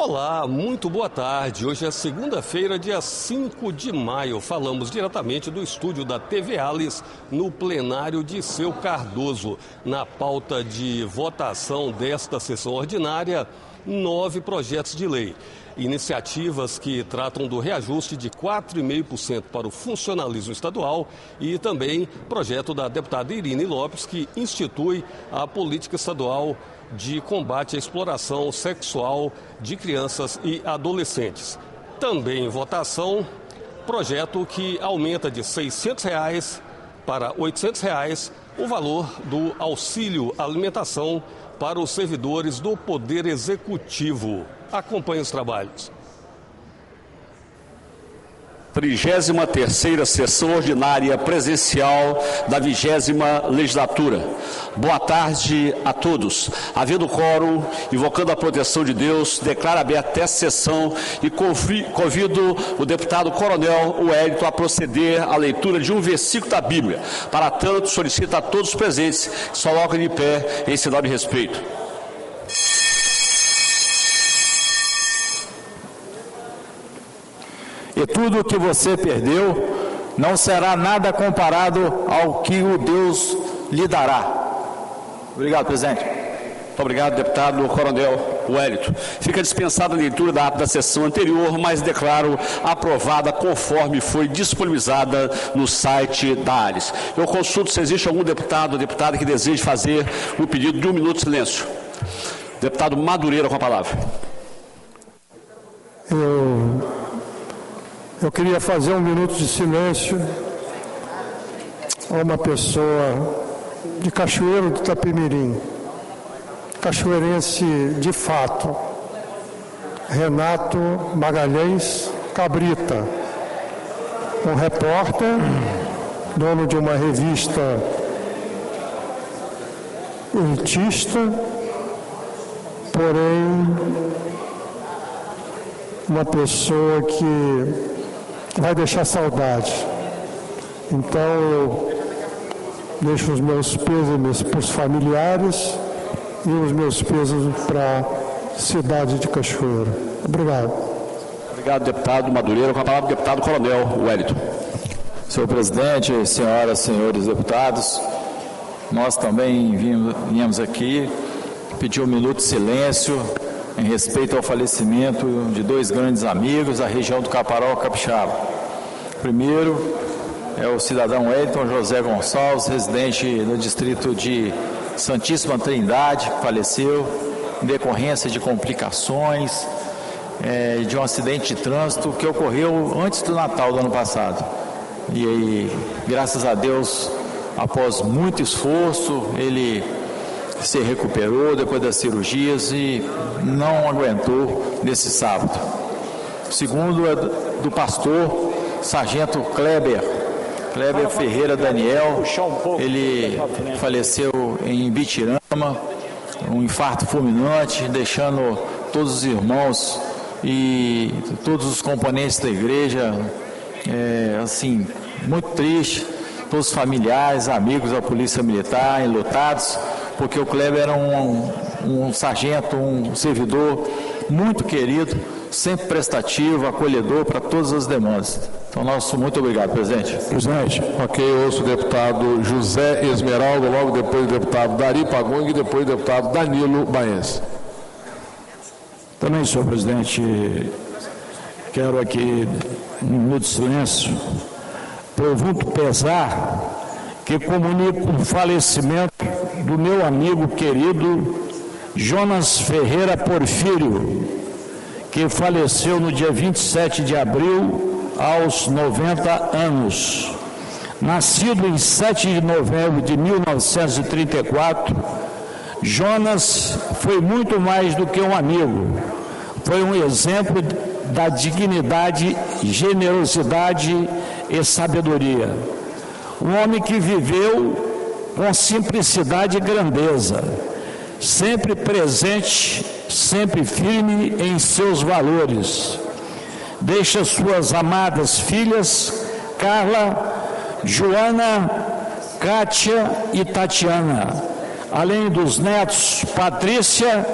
Olá, muito boa tarde. Hoje é segunda-feira, dia 5 de maio. Falamos diretamente do estúdio da TV Alice, no plenário de Seu Cardoso. Na pauta de votação desta sessão ordinária, 9 projetos de lei. Iniciativas que tratam do reajuste de 4,5% para o funcionalismo estadual e também projeto da deputada Irine Lopes, que institui a política estadual de combate à exploração sexual de crianças e adolescentes. Também em votação, projeto que aumenta de R$ 600 para R$ 800 o valor do auxílio alimentação para os servidores do Poder Executivo. Acompanhe os trabalhos. 33ª Sessão Ordinária Presencial da 20ª Legislatura. Boa tarde a todos. Havendo quórum, invocando a proteção de Deus, declaro aberta esta sessão e convido o deputado Coronel Wellington a proceder à leitura de um versículo da Bíblia. Para tanto, solicito a todos os presentes que se coloquem de pé em sinal de respeito. E tudo o que você perdeu não será nada comparado ao que o Deus lhe dará. Obrigado, presidente. Muito obrigado, deputado Coronel Wellington. Fica dispensada a leitura da ata da sessão anterior, mas declaro aprovada conforme foi disponibilizada no site da Alice. Eu consulto se existe algum deputado ou deputada que deseje fazer o pedido de 1 minuto de silêncio. Deputado Madureira com a palavra. Eu queria fazer 1 minuto de silêncio a uma pessoa de Cachoeiro do Itapemirim, cachoeirense de fato, Renato Magalhães Cabrita, um repórter, dono de uma revista elitista, porém uma pessoa que vai deixar saudade. Então eu deixo os meus pêsames para os familiares e os meus pêsames para a cidade de Cachoeiro. Obrigado. Obrigado, deputado Madureira. Com a palavra, o deputado Coronel Wellington. Senhor presidente, senhoras e senhores deputados, nós também viemos aqui pedir 1 minuto de silêncio em respeito ao falecimento de 2 grandes amigos da região do Caparaó Capixaba. Primeiro é o cidadão Wellington José Gonçalves, residente no distrito de Santíssima Trindade, que faleceu em decorrência de complicações de um acidente de trânsito que ocorreu antes do Natal do ano passado. E aí, graças a Deus, após muito esforço, ele se recuperou depois das cirurgias e não aguentou nesse sábado. O segundo é do pastor Sargento Kleber Ferreira Daniel. Ele faleceu em Bitirama, um infarto fulminante, deixando todos os irmãos e todos os componentes da igreja assim, muito triste, todos os familiares, amigos da Polícia Militar, enlutados, porque o Kleber era um sargento, um servidor muito querido, sempre prestativo, acolhedor para todas as demandas. Então, muito obrigado, presidente. Presidente, ok, eu ouço o deputado José Esmeraldo, logo depois o deputado Dari Pagung e depois o deputado Danilo Baense. Também, senhor presidente, quero aqui 1 minuto de silêncio, profundo pesar que comunico o falecimento do meu amigo querido Jonas Ferreira Porfírio, que faleceu no dia 27 de abril, aos 90 anos. Nascido em 7 de novembro de 1934, Jonas foi muito mais do que um amigo. Foi um exemplo da dignidade, generosidade e sabedoria. Um homem que viveu com simplicidade e grandeza, sempre presente, sempre firme em seus valores. Deixa suas amadas filhas, Carla, Joana, Kátia e Tatiana, além dos netos Patrícia,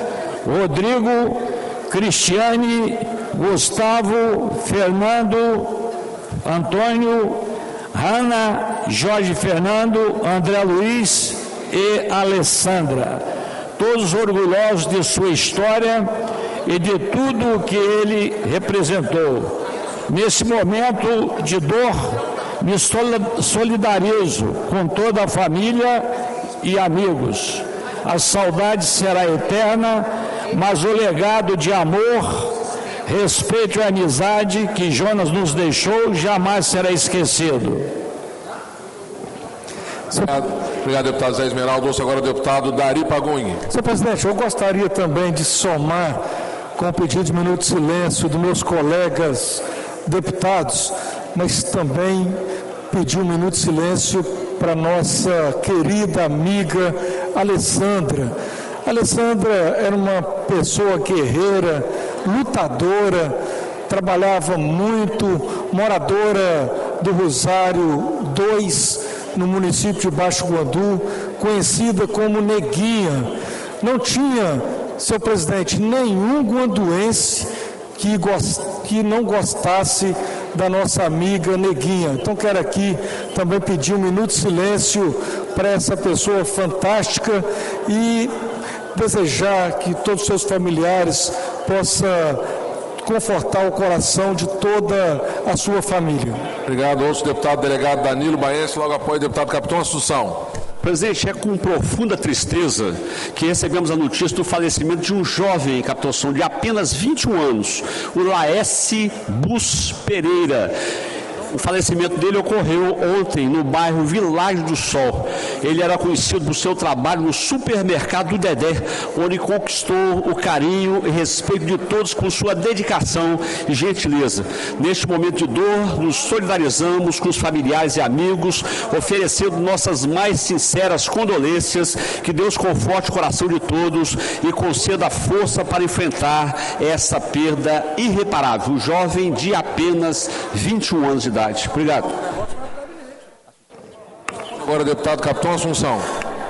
Rodrigo, Cristiane, Gustavo, Fernando, Antônio, Hanna, Jorge Fernando, André Luiz e Alessandra. Todos orgulhosos de sua história e de tudo o que ele representou. Nesse momento de dor, me solidarizo com toda a família e amigos. A saudade será eterna, mas o legado de amor, respeito e amizade que Jonas nos deixou jamais será esquecido. Obrigado, deputado Zé Esmeraldo. Ouço agora o deputado Dari Pagunho. Senhor presidente, eu gostaria também de somar com o pedido de minuto de silêncio dos meus colegas deputados, mas também pedir um minuto de silêncio para nossa querida amiga Alessandra. Alessandra era uma pessoa guerreira, lutadora, trabalhava muito, moradora do Rosário 2, no município de Baixo Guandu, conhecida como Neguinha. Não tinha, senhor presidente, nenhum guanduense que não gostasse da nossa amiga Neguinha. Então quero aqui também pedir um minuto de silêncio para essa pessoa fantástica e desejar que todos os seus familiares possam confortar o coração de toda a sua família. Obrigado. Ouço o deputado delegado Danilo Baense, logo após o deputado Capitão Assunção. Presidente, é com profunda tristeza que recebemos a notícia do falecimento de um jovem, Capitão Assunção, de apenas 21 anos, o Laércio Bus Pereira. O falecimento dele ocorreu ontem no bairro Vilagem do Sol. Ele era conhecido por seu trabalho no supermercado do Dedé, onde conquistou o carinho e respeito de todos com sua dedicação e gentileza. Neste momento de dor, nos solidarizamos com os familiares e amigos, oferecendo nossas mais sinceras condolências. Que Deus conforte o coração de todos e conceda força para enfrentar essa perda irreparável. Um jovem de apenas 21 anos de idade. Obrigado. Agora, deputado Capitão Assunção.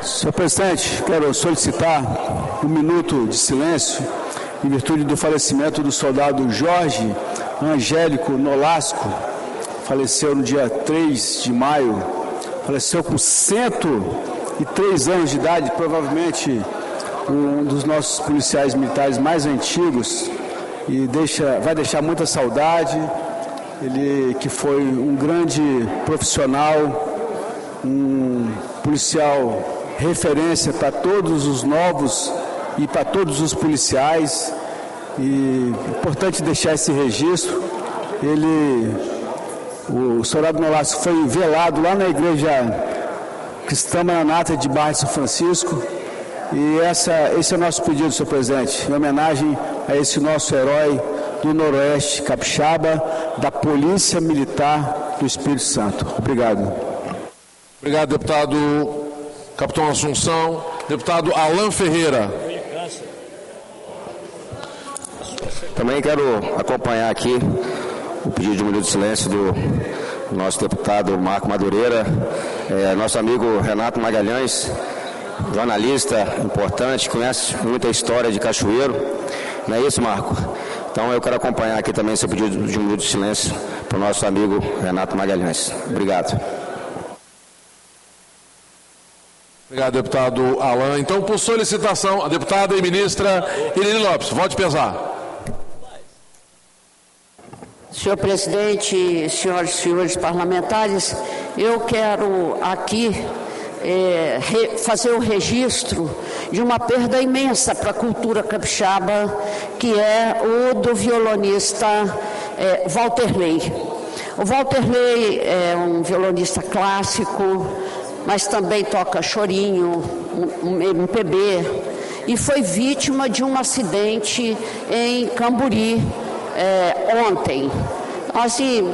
Senhor presidente, quero solicitar um minuto de silêncio em virtude do falecimento do soldado Jorge Angélico Nolasco. Faleceu no dia 3 de maio, faleceu com 103 anos de idade, provavelmente um dos nossos policiais militares mais antigos, e vai deixar muita saudade. Ele que foi um grande profissional, um policial referência para todos os novos e para todos os policiais. E é importante deixar esse registro. O soldado Nolasco foi velado lá na igreja Cristã Maranata de Barra de São Francisco. E esse é o nosso pedido, senhor presidente, em homenagem a esse nosso herói do Noroeste Capixaba, da Polícia Militar do Espírito Santo. Obrigado. Obrigado, deputado Capitão Assunção. Deputado Alan Ferreira. Também quero acompanhar aqui o pedido de um minuto de silêncio do nosso deputado Marco Madureira, nosso amigo Renato Magalhães, jornalista importante, conhece muita história de Cachoeiro. Não é isso, Marco? Então eu quero acompanhar aqui também seu pedido de um minuto de silêncio para o nosso amigo Renato Magalhães. Obrigado. Obrigado, deputado Alan. Então, por solicitação, a deputada e ministra Irene Lopes, volte pesar. Senhor presidente, senhoras e senhores parlamentares, eu quero aqui fazer o registro de uma perda imensa para a cultura capixaba, que é o do violonista Walterley. O Walterley é um violonista clássico, mas também toca chorinho, um MPB, e foi vítima de um acidente em Camburi ontem. Assim,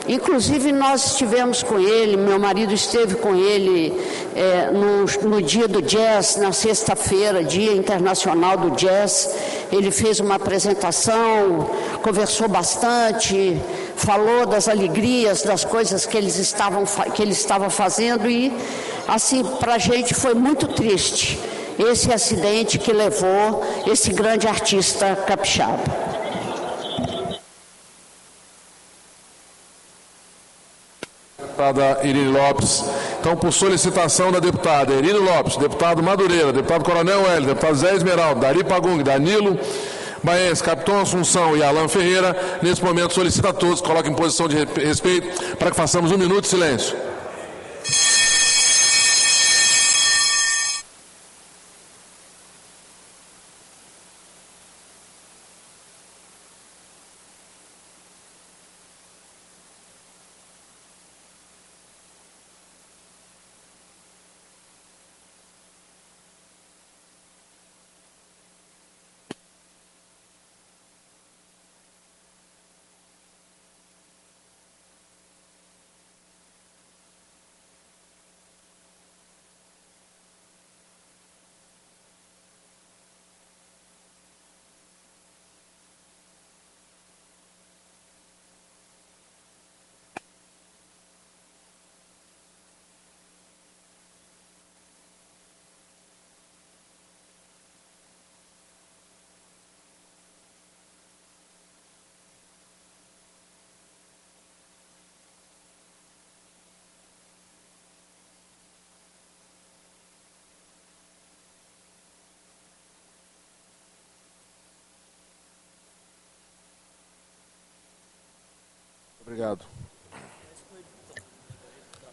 inclusive nós estivemos com ele, meu marido esteve com ele no dia do jazz, na sexta-feira, Dia Internacional do Jazz. Ele fez uma apresentação, conversou bastante, falou das alegrias, das coisas que ele estava fazendo, e assim, para a gente foi muito triste esse acidente que levou esse grande artista capixaba. Deputada Irine Lopes. Então, por solicitação da deputada Irine Lopes, deputado Madureira, deputado Coronel Hélio, deputado Zé Esmeraldo, Dari Pagung, Danilo Baense, Capitão Assunção e Alan Ferreira, nesse momento solicita a todos que coloquem em posição de respeito para que façamos 1 minuto de silêncio. Obrigado.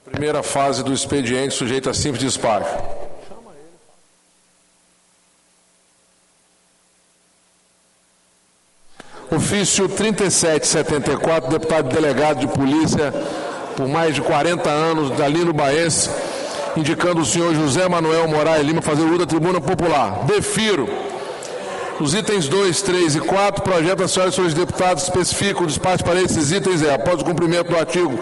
Primeira fase do expediente sujeita a simples despacho. Ofício 3774, deputado delegado de polícia por mais de 40 anos, Dalino Baense, indicando o senhor José Manuel Moraes Lima fazer uso da tribuna popular. Defiro. Os itens 2, 3 e 4, projeto da senhora e senhores deputados especificam o despacho para esses itens após o cumprimento do artigo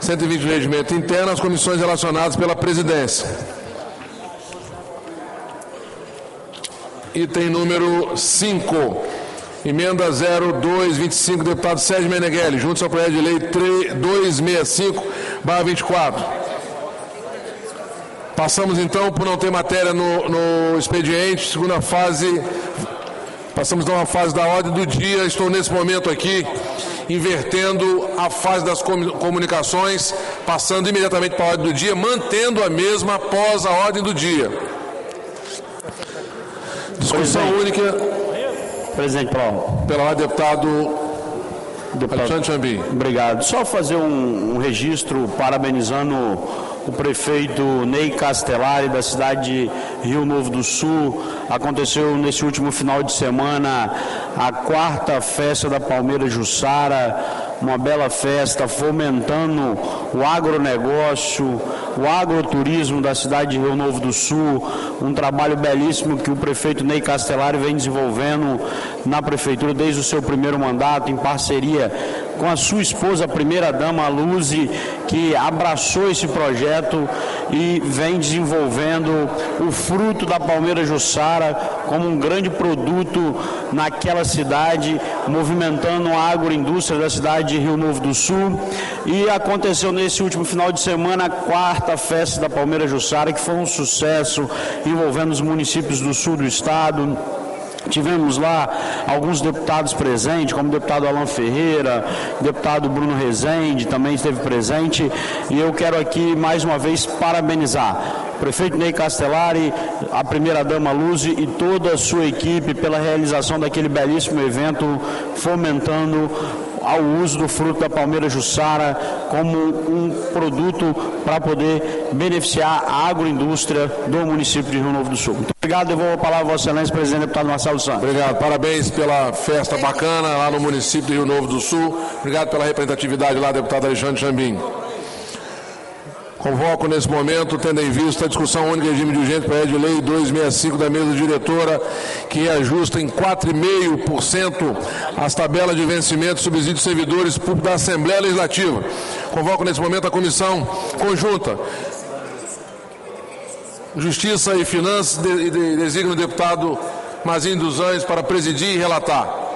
120 do regimento interno, as comissões relacionadas pela presidência. Item número 5, emenda 0225, deputado Sérgio Meneghelli, junto ao projeto de lei 265/24. Passamos então, por não ter matéria no expediente, segunda fase. Passamos então à fase da ordem do dia. Estou nesse momento aqui invertendo a fase das comunicações, passando imediatamente para a ordem do dia, mantendo a mesma após a ordem do dia. Discussão única. Presidente, pela ordem, deputado Alexandre Chambim. Obrigado. Só fazer um registro parabenizando o prefeito Ney Castellari, da cidade de Rio Novo do Sul. Aconteceu nesse último final de semana a 4ª festa da Palmeira Jussara, uma bela festa fomentando o agronegócio, o agroturismo da cidade de Rio Novo do Sul, um trabalho belíssimo que o prefeito Ney Castellari vem desenvolvendo na prefeitura desde o seu primeiro mandato, em parceria com a sua esposa, a primeira-dama, Luzi, que abraçou esse projeto e vem desenvolvendo o fruto da Palmeira Jussara como um grande produto naquela cidade, movimentando a agroindústria da cidade de Rio Novo do Sul. E aconteceu nesse último final de semana a 4ª festa da Palmeira Jussara, que foi um sucesso, envolvendo os municípios do sul do estado. Tivemos lá alguns deputados presentes, como o deputado Alan Ferreira, o deputado Bruno Rezende também esteve presente, e eu quero aqui mais uma vez parabenizar o prefeito Ney Castellari, a primeira-dama Luzi e toda a sua equipe pela realização daquele belíssimo evento, fomentando ao uso do fruto da Palmeira Jussara como um produto para poder beneficiar a agroindústria do município de Rio Novo do Sul. Muito obrigado, devolvo a palavra a Vossa Excelência, presidente deputado Marcelo Santos. Obrigado, parabéns pela festa bacana lá no município de Rio Novo do Sul. Obrigado pela representatividade lá, deputado Alexandre Chambim. Convoco nesse momento, tendo em vista a discussão única de regime de urgência para a de lei 265 da mesa diretora, que reajusta em 4,5% as tabelas de vencimento e subsídio de servidores públicos da Assembleia Legislativa. Convoco nesse momento a comissão conjunta Justiça e Finanças e designa o deputado Mazinho dos Anjos para presidir e relatar.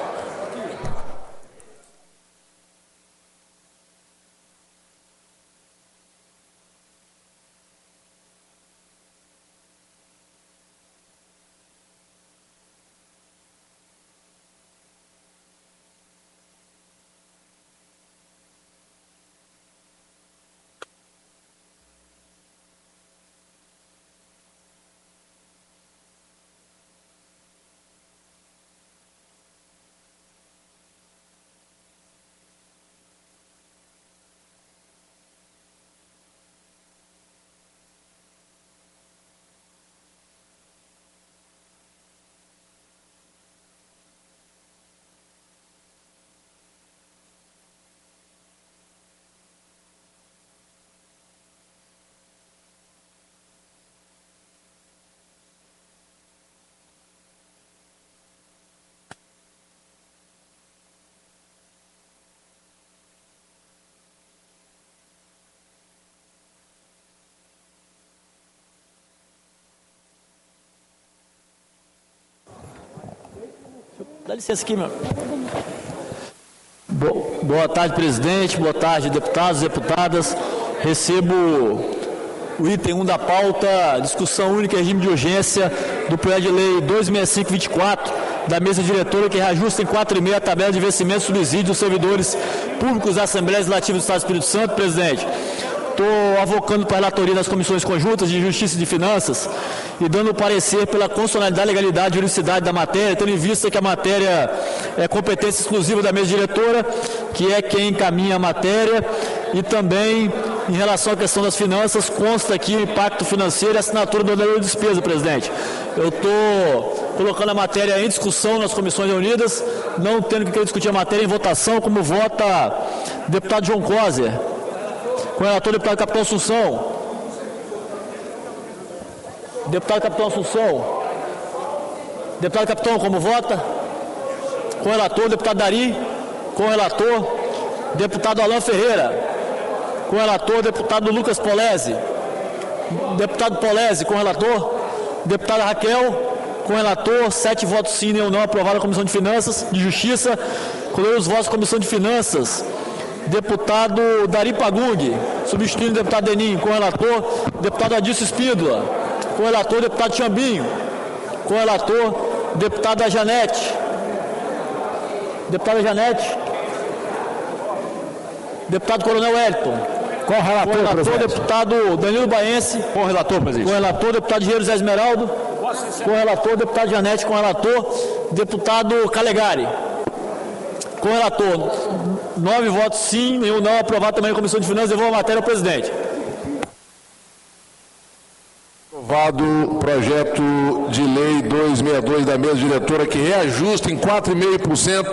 Dá licença aqui, meu. Boa tarde, presidente. Boa tarde, deputados e deputadas. Recebo o item 1 da pauta, discussão única em regime de urgência do projeto de lei 265/24 da mesa diretora que reajusta em 4,5 a tabela de vencimentos e subsídios dos servidores públicos da Assembleia Legislativa do Estado do Espírito Santo, presidente. Estou avocando para a relatoria das comissões conjuntas de Justiça e de Finanças e dando parecer pela constitucionalidade, legalidade e juridicidade da matéria, tendo em vista que a matéria é competência exclusiva da mesa diretora, que é quem encaminha a matéria, e também em relação à questão das finanças, consta aqui o impacto financeiro e a assinatura do ordenador de despesa, presidente. Eu estou colocando a matéria em discussão nas comissões reunidas, não tendo que querer discutir a matéria em votação, como vota o deputado João Coser. Com o relator, deputado Capitão Assunção. Deputado Capitão Assunção. Deputado Capitão, como vota? Com o relator, deputado Dari. Com o relator, deputado Alain Ferreira. Com o relator, deputado Lucas Polese. Deputado Polese, com o relator. Deputada Raquel, com o relator. 7 votos sim, nenhum não, aprovado a Comissão de Finanças, de Justiça. Colheu os votos da Comissão de Finanças. Deputado Dari Pagung, substituindo o deputado Denim, com o relator, deputado Adilson Espíndola, com o relator, deputado Chambinho, com o relator, deputada Janete, deputado Coronel Wellington, com o relator, deputado Danilo Baense, com o relator, presidente, com o relator, deputado Engenheiro Zé Esmeraldo, com o relator, deputado Janete, com o relator, deputado Calegari. Com o relator, 9 votos sim, nenhum não, aprovado também a Comissão de Finanças, devolvo a matéria ao presidente. Aprovado o projeto de lei 262 da mesa diretora que reajusta em 4,5%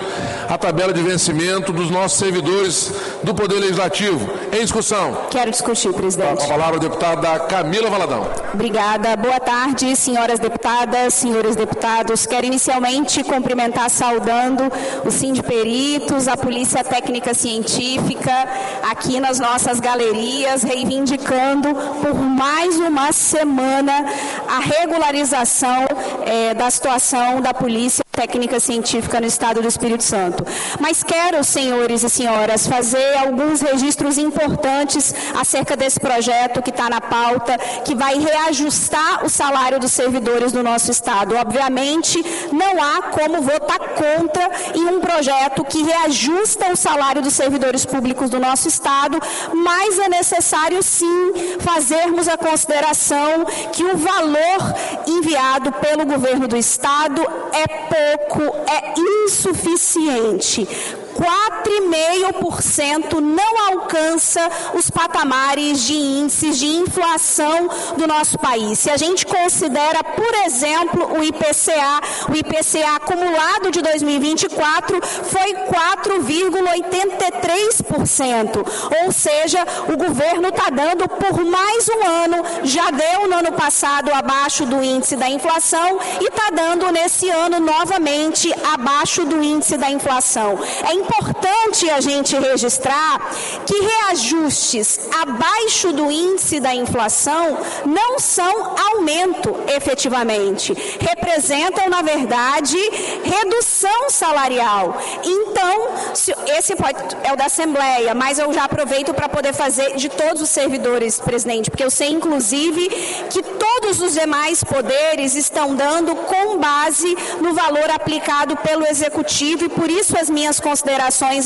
a tabela de vencimento dos nossos servidores do Poder Legislativo. Em discussão. Quero discutir, presidente. A palavra a deputada Camila Valadão. Obrigada. Boa tarde, senhoras deputadas, senhores deputados. Quero inicialmente cumprimentar, saudando o Sindiperitos, a Polícia Técnica Científica, aqui nas nossas galerias, reivindicando por mais uma semana a regularização da situação da Polícia Técnica Científica no Estado do Espírito Santo. Mas quero, senhores e senhoras, fazer alguns registros importantes acerca desse projeto que está na pauta, que vai reajustar o salário dos servidores do nosso Estado. Obviamente, não há como votar contra em um projeto que reajusta o salário dos servidores públicos do nosso Estado, mas é necessário, sim, fazermos a consideração que o valor enviado pelo governo do Estado é pouco, é insuficiente. 4,5% não alcança os patamares de índices de inflação do nosso país. Se a gente considera, por exemplo, o IPCA acumulado de 2024 foi 4,83%. Ou seja, o governo está dando por mais um ano, já deu no ano passado abaixo do índice da inflação e está dando nesse ano novamente abaixo do índice da inflação. É importante a gente registrar que reajustes abaixo do índice da inflação não são aumento efetivamente, representam, na verdade, redução salarial. Então, esse é o da Assembleia, mas eu já aproveito para poder fazer de todos os servidores, presidente, porque eu sei, inclusive, que todos os demais poderes estão dando com base no valor aplicado pelo Executivo e por isso as minhas considerações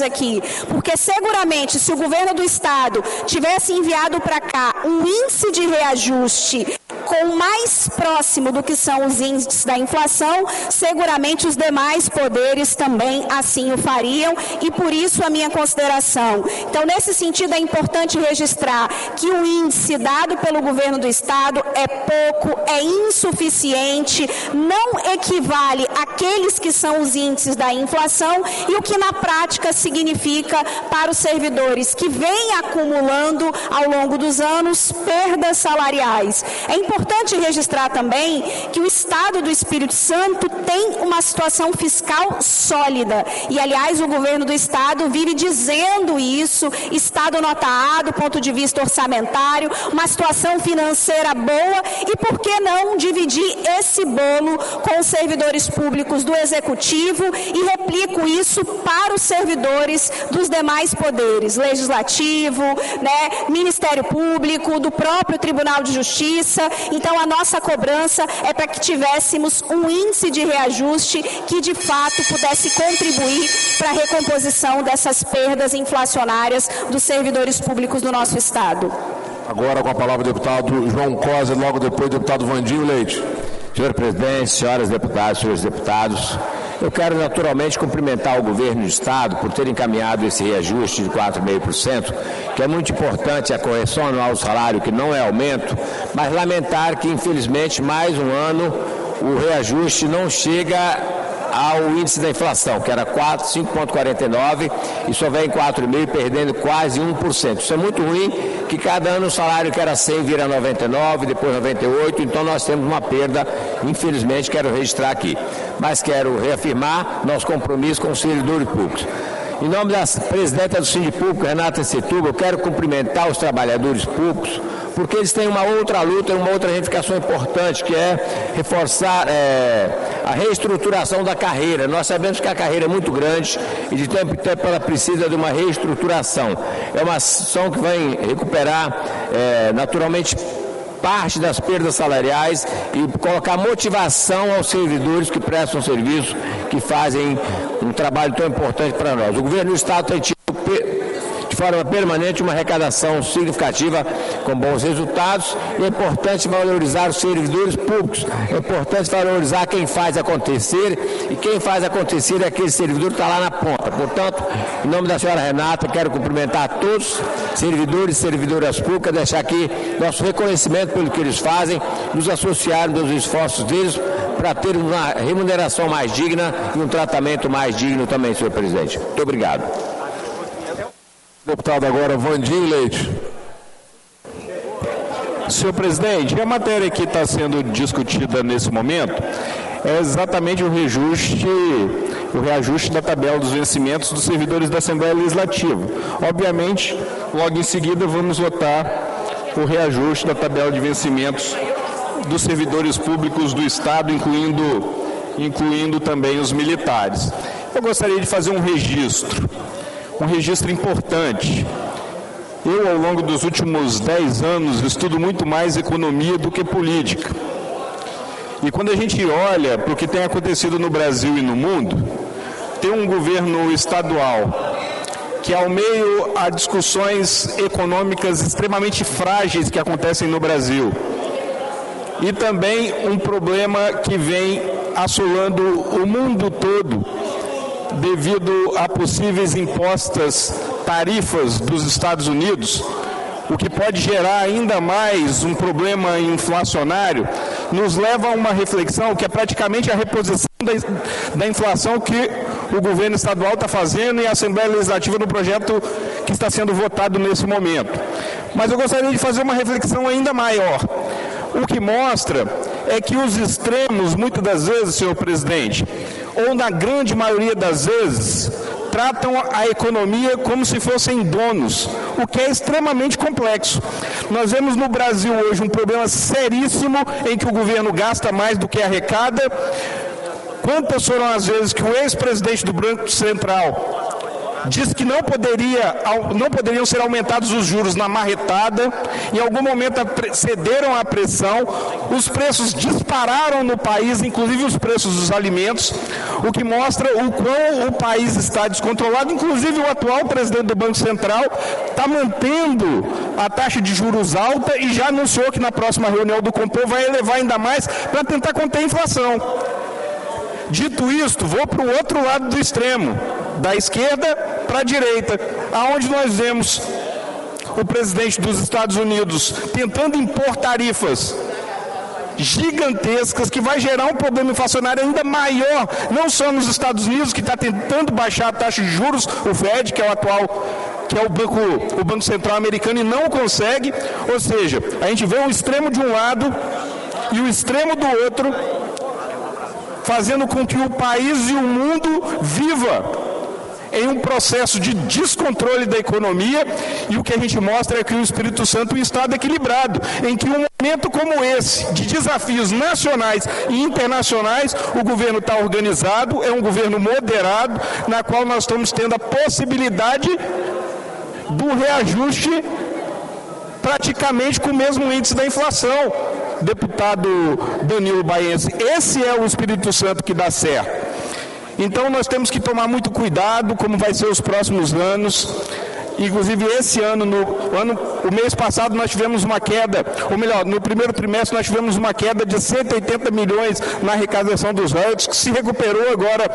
aqui, porque seguramente se o governo do Estado tivesse enviado para cá um índice de reajuste com mais próximo do que são os índices da inflação, seguramente os demais poderes também assim o fariam e por isso a minha consideração. Então, nesse sentido, é importante registrar que o índice dado pelo governo do Estado é pouco, é insuficiente, não equivale àqueles que são os índices da inflação e o que na prática significa para os servidores que vêm acumulando ao longo dos anos perdas salariais. É importante importante registrar também que o Estado do Espírito Santo tem uma situação fiscal sólida. E, aliás, o governo do Estado vive dizendo isso, Estado nota A do ponto de vista orçamentário, uma situação financeira boa, e por que não dividir esse bolo com os servidores públicos do Executivo, e replico isso para os servidores dos demais poderes, Legislativo, Ministério Público, do próprio Tribunal de Justiça. Então, a nossa cobrança é para que tivéssemos um índice de reajuste que, de fato, pudesse contribuir para a recomposição dessas perdas inflacionárias dos servidores públicos do nosso Estado. Agora com a palavra o deputado João Cosa, logo depois o deputado Vandinho Leite. Senhor presidente, senhoras deputadas, senhores deputados, eu quero naturalmente cumprimentar o governo do Estado por ter encaminhado esse reajuste de 4,5%, que é muito importante, a correção anual do salário, que não é aumento, mas lamentar que, infelizmente, mais um ano o reajuste não chega ao índice da inflação, que era 5,49, e só vem 4,5, perdendo quase 1%. Isso é muito ruim, que cada ano o salário que era 100 vira 99, depois 98, então nós temos uma perda, infelizmente, quero registrar aqui. Mas quero reafirmar nosso compromisso com os servidores públicos. Em nome da presidenta do Sindipúblico, Renata Setúbal, eu quero cumprimentar os trabalhadores públicos, porque eles têm uma outra luta, uma outra reivindicação importante, que é reforçar a reestruturação da carreira. Nós sabemos que a carreira é muito grande e de tempo em tempo ela precisa de uma reestruturação. É uma ação que vai recuperar naturalmente parte das perdas salariais e colocar motivação aos servidores que prestam serviço, que fazem um trabalho tão importante para nós. O governo do Estado tem tido de forma permanente uma arrecadação significativa com bons resultados, e é importante valorizar os servidores públicos, é importante valorizar quem faz acontecer, e quem faz acontecer é aquele servidor que está lá na ponta. Portanto, em nome da senhora Renata, quero cumprimentar todos os servidores e servidoras públicas, deixar aqui nosso reconhecimento pelo que eles fazem, nos associarmos aos esforços deles para ter uma remuneração mais digna e um tratamento mais digno também, senhor presidente. Muito obrigado. Deputado agora Vandinho Leite. Senhor presidente, a matéria que está sendo discutida nesse momento é exatamente o reajuste da tabela dos vencimentos dos servidores da Assembleia Legislativa. Obviamente, logo em seguida vamos votar o reajuste da tabela de vencimentos dos servidores públicos do Estado, incluindo também os militares. Eu gostaria de fazer um registro importante. Eu, ao longo dos últimos 10 anos, estudo muito mais economia do que política. E quando a gente olha para o que tem acontecido no Brasil e no mundo, tem um governo estadual que, ao meio a discussões econômicas extremamente frágeis que acontecem no Brasil, e também um problema que vem assolando o mundo todo, devido a possíveis impostas tarifas dos Estados Unidos, o que pode gerar ainda mais um problema inflacionário, nos leva a uma reflexão que é praticamente a reposição da inflação que o governo estadual está fazendo e a Assembleia Legislativa no projeto que está sendo votado nesse momento. Mas eu gostaria de fazer uma reflexão ainda maior. O que mostra é que os extremos, muitas das vezes, senhor presidente, ou na grande maioria das vezes, tratam a economia como se fossem donos, o que é extremamente complexo. Nós vemos no Brasil hoje um problema seríssimo em que o governo gasta mais do que arrecada. Quantas foram as vezes que o ex-presidente do Banco Central disse que não poderiam ser aumentados os juros na marretada, em algum momento cederam à pressão, os preços dispararam no país, inclusive os preços dos alimentos, o que mostra o quão o país está descontrolado. Inclusive o atual presidente do Banco Central está mantendo a taxa de juros alta e já anunciou que na próxima reunião do Compor vai elevar ainda mais para tentar conter a inflação. Dito isto, vou para o outro lado do extremo, da esquerda para a direita, aonde nós vemos o presidente dos Estados Unidos tentando impor tarifas gigantescas que vai gerar um problema inflacionário ainda maior, não só nos Estados Unidos, que está tentando baixar a taxa de juros, o Fed, que é o Banco Central americano, e não consegue. Ou seja, a gente vê um extremo de um lado e o extremo do outro, fazendo com que o país e o mundo viva em um processo de descontrole da economia, e o que a gente mostra é que o Espírito Santo é um Estado equilibrado, em que um momento como esse, de desafios nacionais e internacionais, o governo está organizado, é um governo moderado, na qual nós estamos tendo a possibilidade do reajuste praticamente com o mesmo índice da inflação. Deputado Danilo Baense, esse é o Espírito Santo que dá certo. Então nós temos que tomar muito cuidado como vai ser os próximos anos. Inclusive esse ano, o mês passado nós tivemos uma queda, ou melhor, no primeiro trimestre nós tivemos uma queda de 180 milhões na arrecadação dos royalties, que se recuperou agora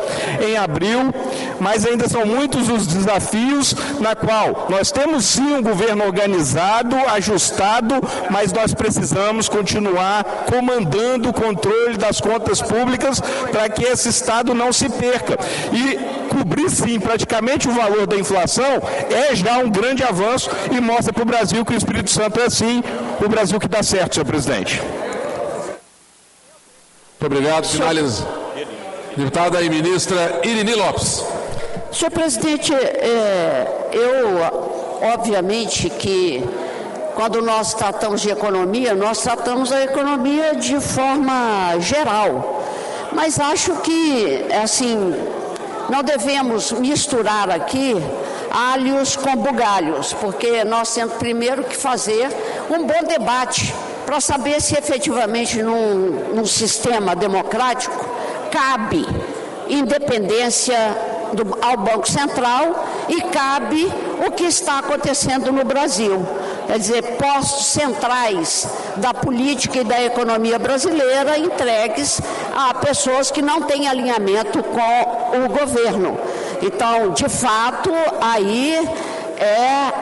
em abril, mas ainda são muitos os desafios na qual nós temos sim um governo organizado, ajustado, mas nós precisamos continuar comandando o controle das contas públicas para que esse Estado não se perca. E cobrir sim praticamente o valor da inflação é já um grande avanço e mostra para o Brasil que o Espírito Santo é sim o Brasil que dá certo, senhor presidente. Muito obrigado. Finaliza. Deputada e ministra Irini Lopes. Senhor presidente, obviamente que quando nós tratamos de economia, nós tratamos a economia de forma geral. Mas acho que, assim, não devemos misturar aqui alhos com bugalhos, porque nós temos primeiro que fazer um bom debate para saber se efetivamente num sistema democrático cabe independência ao Banco Central e cabe o que está acontecendo no Brasil. Quer dizer, postos centrais da política e da economia brasileira entregues a pessoas que não têm alinhamento com o governo. Então, de fato, aí é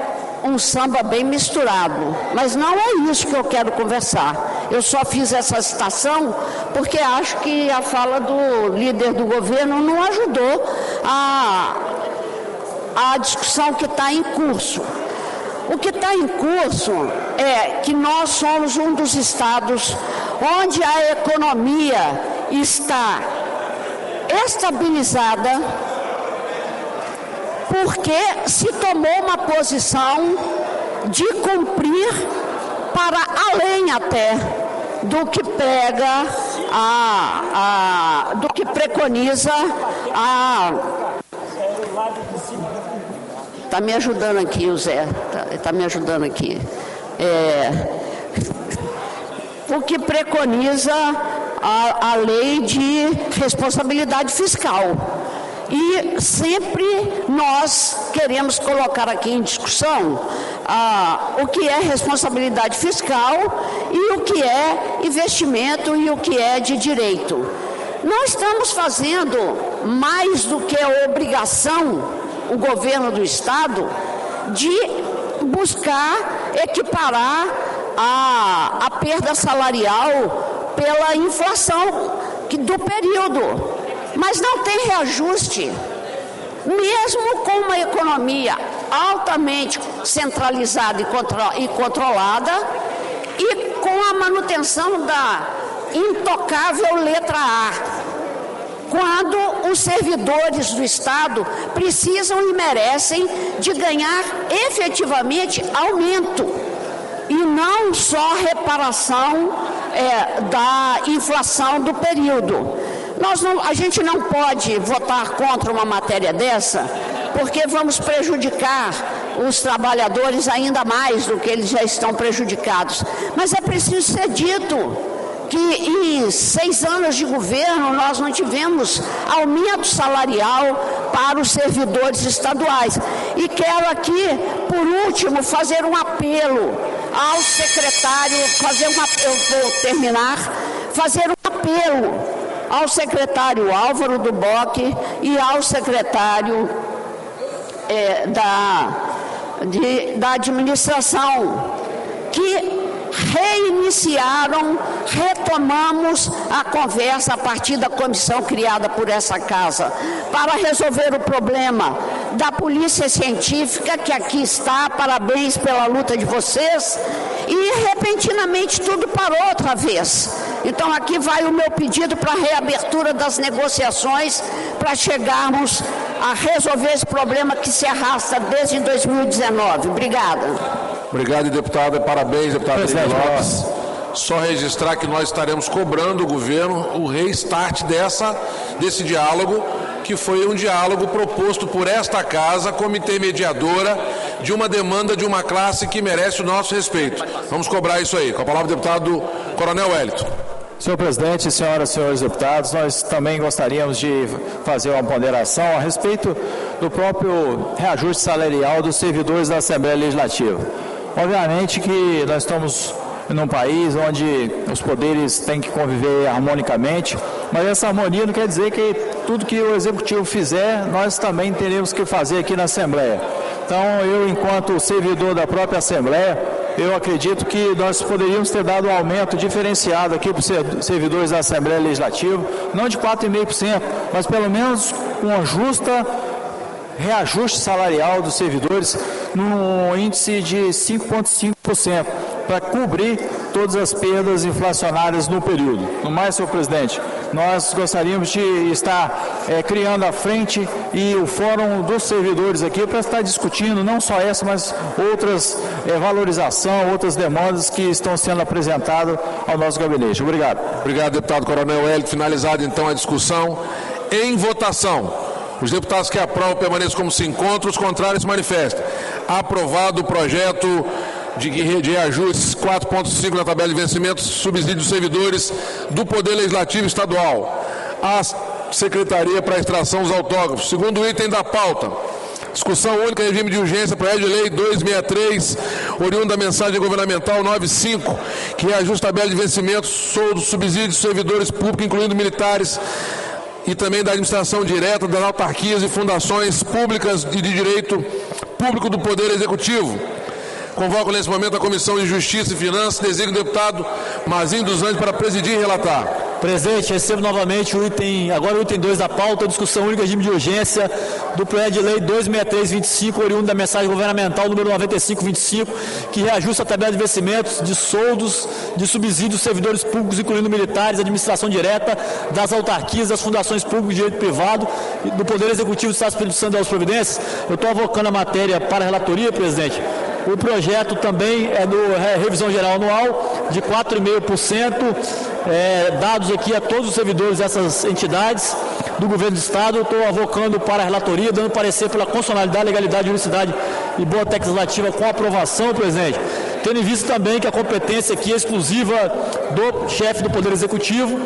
um samba bem misturado. Mas não é isso que eu quero conversar. Eu só fiz essa citação porque acho que a fala do líder do governo não ajudou a discussão que está em curso. O que está em curso é que nós somos um dos estados onde a economia está estabilizada porque se tomou uma posição de cumprir para além até do que prega, do que preconiza Está me ajudando aqui o Zé, está me ajudando aqui. O que preconiza a lei de responsabilidade fiscal. E sempre nós queremos colocar aqui em discussão o que é responsabilidade fiscal e o que é investimento e o que é de direito. Nós estamos fazendo mais do que a obrigação, o governo do Estado, de buscar equiparar a perda salarial pela inflação do período. Mas não tem reajuste. Mesmo com uma economia altamente centralizada e controlada e com a manutenção da intocável letra A, quando os servidores do Estado precisam e merecem de ganhar efetivamente aumento e não só reparação da inflação do período. A gente não pode votar contra uma matéria dessa, porque vamos prejudicar os trabalhadores ainda mais do que eles já estão prejudicados. Mas é preciso ser dito que em 6 anos de governo nós não tivemos aumento salarial para os servidores estaduais. E quero aqui, por último, fazer um apelo ao secretário, eu vou terminar, fazer um apelo ao secretário Álvaro Duboc e ao secretário da administração, que retomamos a conversa a partir da comissão criada por essa casa, para resolver o problema da polícia científica, que aqui está, parabéns pela luta de vocês, e repentinamente tudo parou outra vez. Então aqui vai o meu pedido para a reabertura das negociações para chegarmos a resolver esse problema que se arrasta desde 2019. Obrigada. Obrigado, deputada. Parabéns, deputado Lopes. Só registrar que nós estaremos cobrando o governo o restart desse diálogo, que foi um diálogo proposto por esta casa, comitê mediadora, de uma demanda de uma classe que merece o nosso respeito. Vamos cobrar isso aí. Com a palavra o deputado Coronel Wellington. Senhor presidente, senhoras e senhores deputados, nós também gostaríamos de fazer uma ponderação a respeito do próprio reajuste salarial dos servidores da Assembleia Legislativa. Obviamente que nós estamos num país onde os poderes têm que conviver harmonicamente, mas essa harmonia não quer dizer que tudo que o Executivo fizer, nós também teremos que fazer aqui na Assembleia. Então, eu, enquanto servidor da própria Assembleia, eu acredito que nós poderíamos ter dado um aumento diferenciado aqui para os servidores da Assembleia Legislativa, não de 4,5%, mas pelo menos uma justa reajuste salarial dos servidores num índice de 5,5%, para cobrir todas as perdas inflacionárias no período. No mais, senhor presidente, nós gostaríamos de estar criando a frente e o fórum dos servidores aqui para estar discutindo não só essa, mas outras valorização, outras demandas que estão sendo apresentadas ao nosso gabinete. Obrigado. Obrigado, deputado Coronel Wellington. Finalizada então a discussão. Em votação, os deputados que aprovam permaneçam como se encontram, os contrários se manifestem. Aprovado o projeto de reajustes 4,5 na tabela de vencimentos, subsídio dos servidores do Poder Legislativo Estadual. A Secretaria para a extração dos autógrafos. Segundo item da pauta, discussão única em regime de urgência, projeto de lei 263, oriundo da mensagem governamental 95, que reajusta a tabela de vencimentos, soldos, subsídios dos servidores públicos, incluindo militares, e também da administração direta das autarquias e fundações públicas e de direito público do Poder Executivo. Convoco nesse momento a Comissão de Justiça e Finanças, designo o deputado Mazinho dos Anjos para presidir e relatar. Presidente, recebo novamente o item 2 da pauta, discussão única de regime de urgência do projeto de lei 26325, oriundo da mensagem governamental número 9525, que reajusta a tabela de vencimentos de soldos de subsídios servidores públicos, incluindo militares, administração direta das autarquias, das fundações públicas de direito privado e do Poder Executivo do Estado do Espírito Santo das Providências. Eu estou avocando a matéria para a relatoria, presidente. O projeto também é do revisão geral anual de 4,5%, dados aqui a todos os servidores dessas entidades do governo do Estado. Eu estou avocando para a relatoria, dando parecer pela constitucionalidade, legalidade, juridicidade e boa técnica legislativa com aprovação, presidente, tendo em vista também que a competência aqui é exclusiva do chefe do Poder Executivo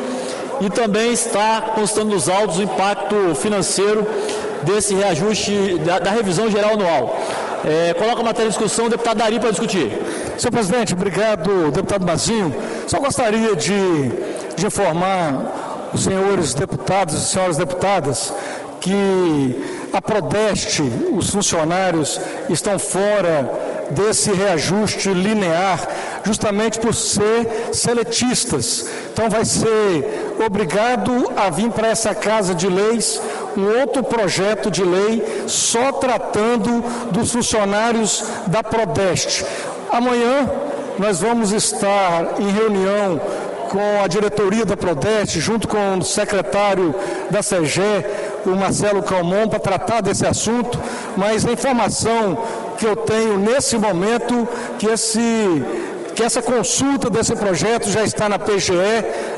e também está constando nos autos o impacto financeiro desse reajuste da revisão geral anual. Coloca a matéria em discussão, o deputado Dari para discutir. Senhor presidente, obrigado, deputado Mazinho. Só gostaria de informar os senhores deputados e senhoras deputadas que a Prodeste, os funcionários, estão fora desse reajuste linear, justamente por ser seletistas. Então vai ser obrigado a vir para essa Casa de Leis um outro projeto de lei só tratando dos funcionários da Prodeste. Amanhã nós vamos estar em reunião com a diretoria da Prodeste, junto com o secretário da SEGE, o Marcelo Calmon, para tratar desse assunto, mas a informação que eu tenho nesse momento, que essa consulta desse projeto já está na PGE,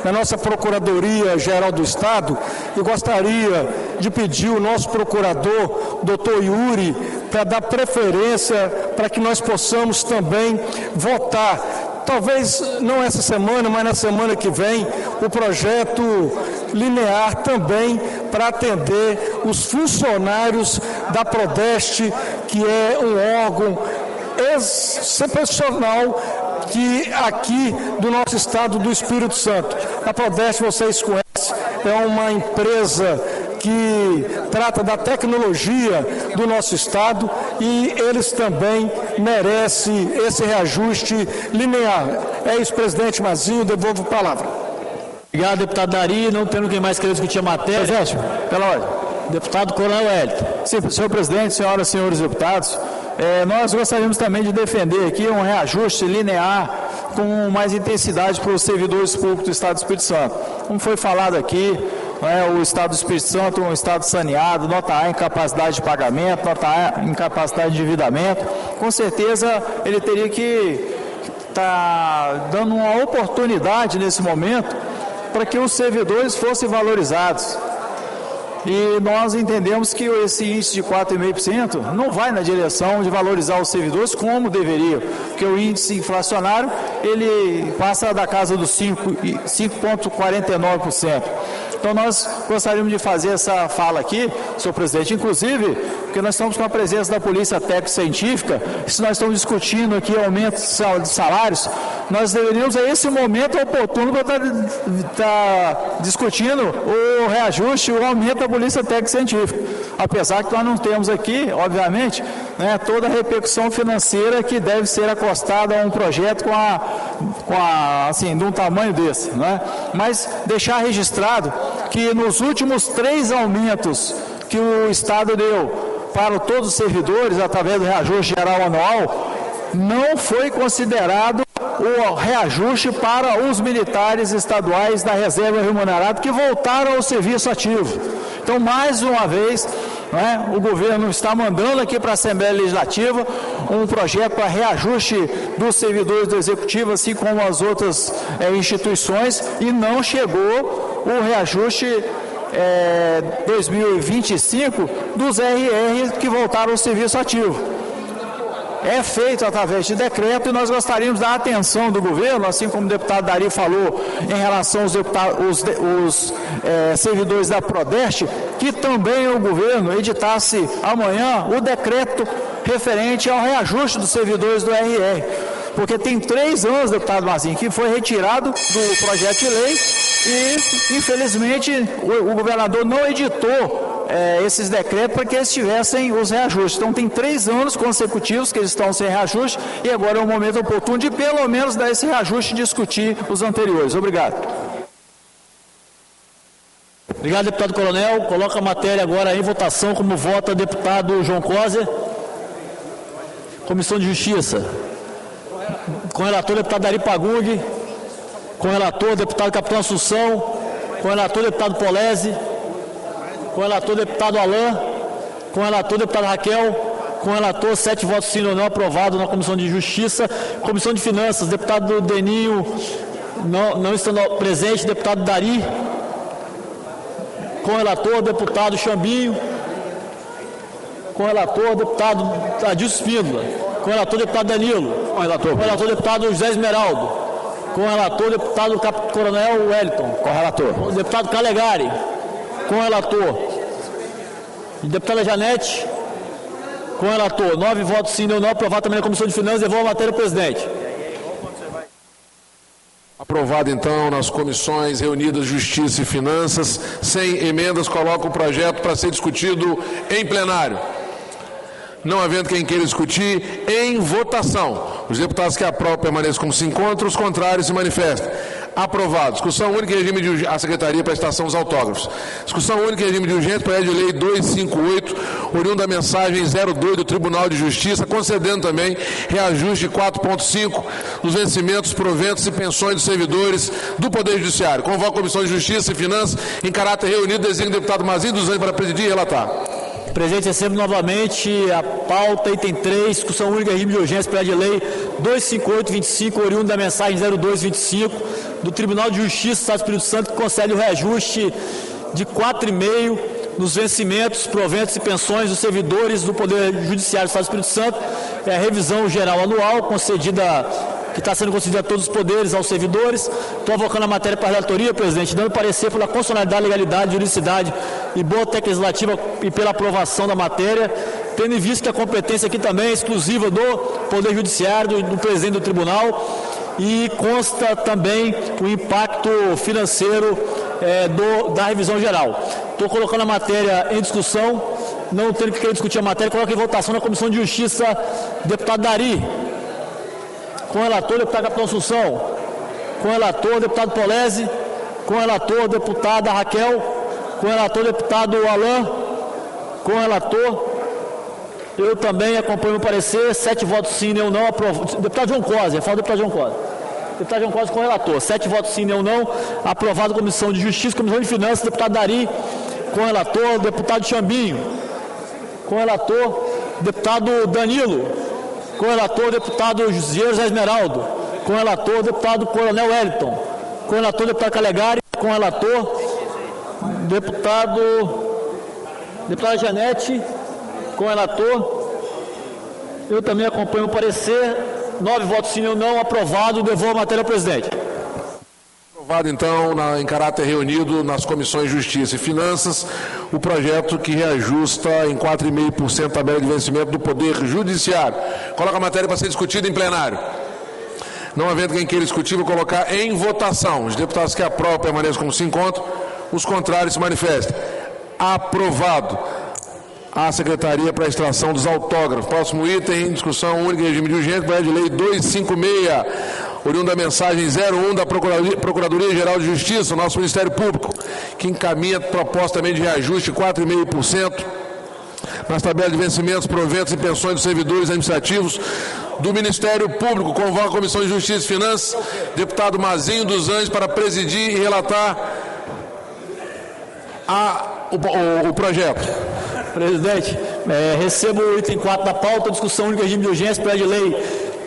na nossa Procuradoria-Geral do Estado, e gostaria de pedir ao nosso procurador, doutor Yuri, para dar preferência para que nós possamos também votar, talvez não essa semana, mas na semana que vem, o projeto linear também para atender os funcionários da Prodeste, que é um órgão excepcional que aqui do nosso estado do Espírito Santo. A Prodeste, vocês conhecem, é uma empresa que trata da tecnologia do nosso estado e eles também merecem esse reajuste linear. É isso, presidente Mazinho, devolvo a palavra. Obrigado, deputado Dari. Não tendo quem mais querer discutir a matéria. Presidente, pela ordem. Deputado Coronel Wellington. Sim, senhor presidente, senhoras e senhores deputados, nós gostaríamos também de defender aqui um reajuste linear com mais intensidade para os servidores públicos do Estado do Espírito Santo. Como foi falado aqui, o Estado do Espírito Santo é um Estado saneado, nota A, incapacidade de pagamento, nota A, incapacidade de endividamento. Com certeza, ele teria que estar dando uma oportunidade nesse momento para que os servidores fossem valorizados. E nós entendemos que esse índice de 4,5% não vai na direção de valorizar os servidores como deveria, porque o índice inflacionário ele passa da casa dos 5,49%. Então nós gostaríamos de fazer essa fala aqui, senhor presidente, inclusive porque nós estamos com a presença da Polícia Técnico-Científica, se nós estamos discutindo aqui aumento de salários, nós deveríamos, a esse momento oportuno, para estar discutindo o reajuste, o aumento da Polícia Técnico-Científica. Apesar que nós não temos aqui, obviamente, toda a repercussão financeira que deve ser acostada a um projeto assim, de um tamanho desse. Mas deixar registrado que nos últimos 3 aumentos que o Estado deu para todos os servidores, através do reajuste geral anual, não foi considerado o reajuste para os militares estaduais da reserva remunerada que voltaram ao serviço ativo. Então, mais uma vez, o governo está mandando aqui para a Assembleia Legislativa um projeto para reajuste dos servidores do Executivo, assim como as outras instituições, e não chegou o reajuste 2025 dos RR que voltaram ao serviço ativo. É feito através de decreto e nós gostaríamos da atenção do governo, assim como o deputado Dari falou em relação aos servidores da Prodeste, que também o governo editasse amanhã o decreto referente ao reajuste dos servidores do RR. Porque tem 3 anos, deputado Mazinho, que foi retirado do projeto de lei e, infelizmente, o governador não editou esses decretos para que eles tivessem os reajustes. Então, tem 3 anos consecutivos que eles estão sem reajuste e agora é o momento oportuno de, pelo menos, dar esse reajuste e discutir os anteriores. Obrigado. Obrigado, deputado Coronel. Coloca a matéria agora em votação. Como vota o deputado João Coser. Comissão de Justiça. Com o relator, deputado Dari Pagung. Com o relator, deputado Capitão Assunção. Com o relator, deputado Polese. Com o relator, deputado Alain. Com o relator, deputado Raquel. Com o relator, 7 votos sim ou não, aprovado na Comissão de Justiça. Comissão de Finanças, deputado Deninho, não estando presente, deputado Dari. Com o relator, deputado Chambinho. Com o relator, deputado Adilson Espíndola. Com o relator, deputado Danilo. Com o relator, deputado José Esmeraldo. Com o relator, deputado Coronel Wellington. Com o relator. Com o deputado Calegari. Com o relator. Deputada Janete. Com o relator. 9 votos sim ou não, aprovado também na Comissão de Finanças. Devolvo a matéria ao presidente. Aprovado, então, nas comissões reunidas Justiça e Finanças. Sem emendas, coloco o projeto para ser discutido em plenário. Não havendo quem queira discutir, em votação. Os deputados que aprovam permaneçam como se encontram, os contrários se manifestam. Aprovado. Discussão única em regime de urgência. A Secretaria para estação dos autógrafos. Discussão única em regime de urgência, projeto de lei 258, oriundo da mensagem 02 do Tribunal de Justiça, concedendo também reajuste de 4,5 dos vencimentos, proventos e pensões dos servidores do Poder Judiciário. Convoco a Comissão de Justiça e Finanças em caráter reunido, designa o deputado Mazinho dos Anjos para presidir e relatar. Presidente, recebo novamente a pauta, item 3, discussão única em regime de urgência, projeto de lei 258-25, oriundo da mensagem 0225 do Tribunal de Justiça do Estado do Espírito Santo, que concede o reajuste de 4,5 nos vencimentos, proventos e pensões dos servidores do Poder Judiciário do Estado do Espírito Santo. É a revisão geral anual concedida, que está sendo concedida a todos os poderes, aos servidores. Estou avocando a matéria para a relatoria, presidente, dando parecer pela constitucionalidade, legalidade, juridicidade e boa técnica legislativa e pela aprovação da matéria, tendo em vista que a competência aqui também é exclusiva do Poder Judiciário, do presidente do Tribunal, e consta também o impacto financeiro da revisão geral. Estou colocando a matéria em discussão, não tendo que querer discutir a matéria, coloco em votação na Comissão de Justiça, deputado Dari. Com o relator, deputado Capitão Assunção. Com o relator, deputado Polese. Com o relator, deputada Raquel. Com o relator, deputado Alain. Com o relator, eu também acompanho o parecer. 7 votos sim, eu não aprovo. Deputado João Coser, fala do deputado João Coser. Deputado João Costa com o relator. 7 votos sim, nenhum não. Aprovado. Comissão de Justiça, Comissão de Finanças. Deputado Dari com o relator. Deputado Chambinho com o relator. Deputado Danilo com o relator. Deputado José Esmeraldo com o relator. Deputado Coronel Wellington com o relator. Deputado Calegari com o relator. Deputada Janete com o relator. Eu também acompanho o parecer. 9 votos sim ou não. Aprovado. Devolvo a matéria ao presidente. Aprovado, então, em caráter reunido nas comissões de Justiça e Finanças, o projeto que reajusta em 4,5% a tabela de vencimento do Poder Judiciário. Coloca a matéria para ser discutida em plenário. Não havendo quem queira discutir, vou colocar em votação. Os deputados que aprovam permaneçam como se encontram. Os contrários se manifestem. Aprovado. A Secretaria para a extração dos autógrafos. Próximo item, discussão única em regime de urgência, projeto de lei 256, oriundo da mensagem 01 da Procuradoria-Geral de Justiça, nosso Ministério Público, que encaminha proposta também de reajuste de 4,5% nas tabelas de vencimentos, proventos e pensões dos servidores administrativos do Ministério Público. Convoca a Comissão de Justiça e Finanças, deputado Mazinho dos Anjos, para presidir e relatar o projeto. Presidente, recebo o item 4 da pauta, discussão única regime de urgência, projeto de lei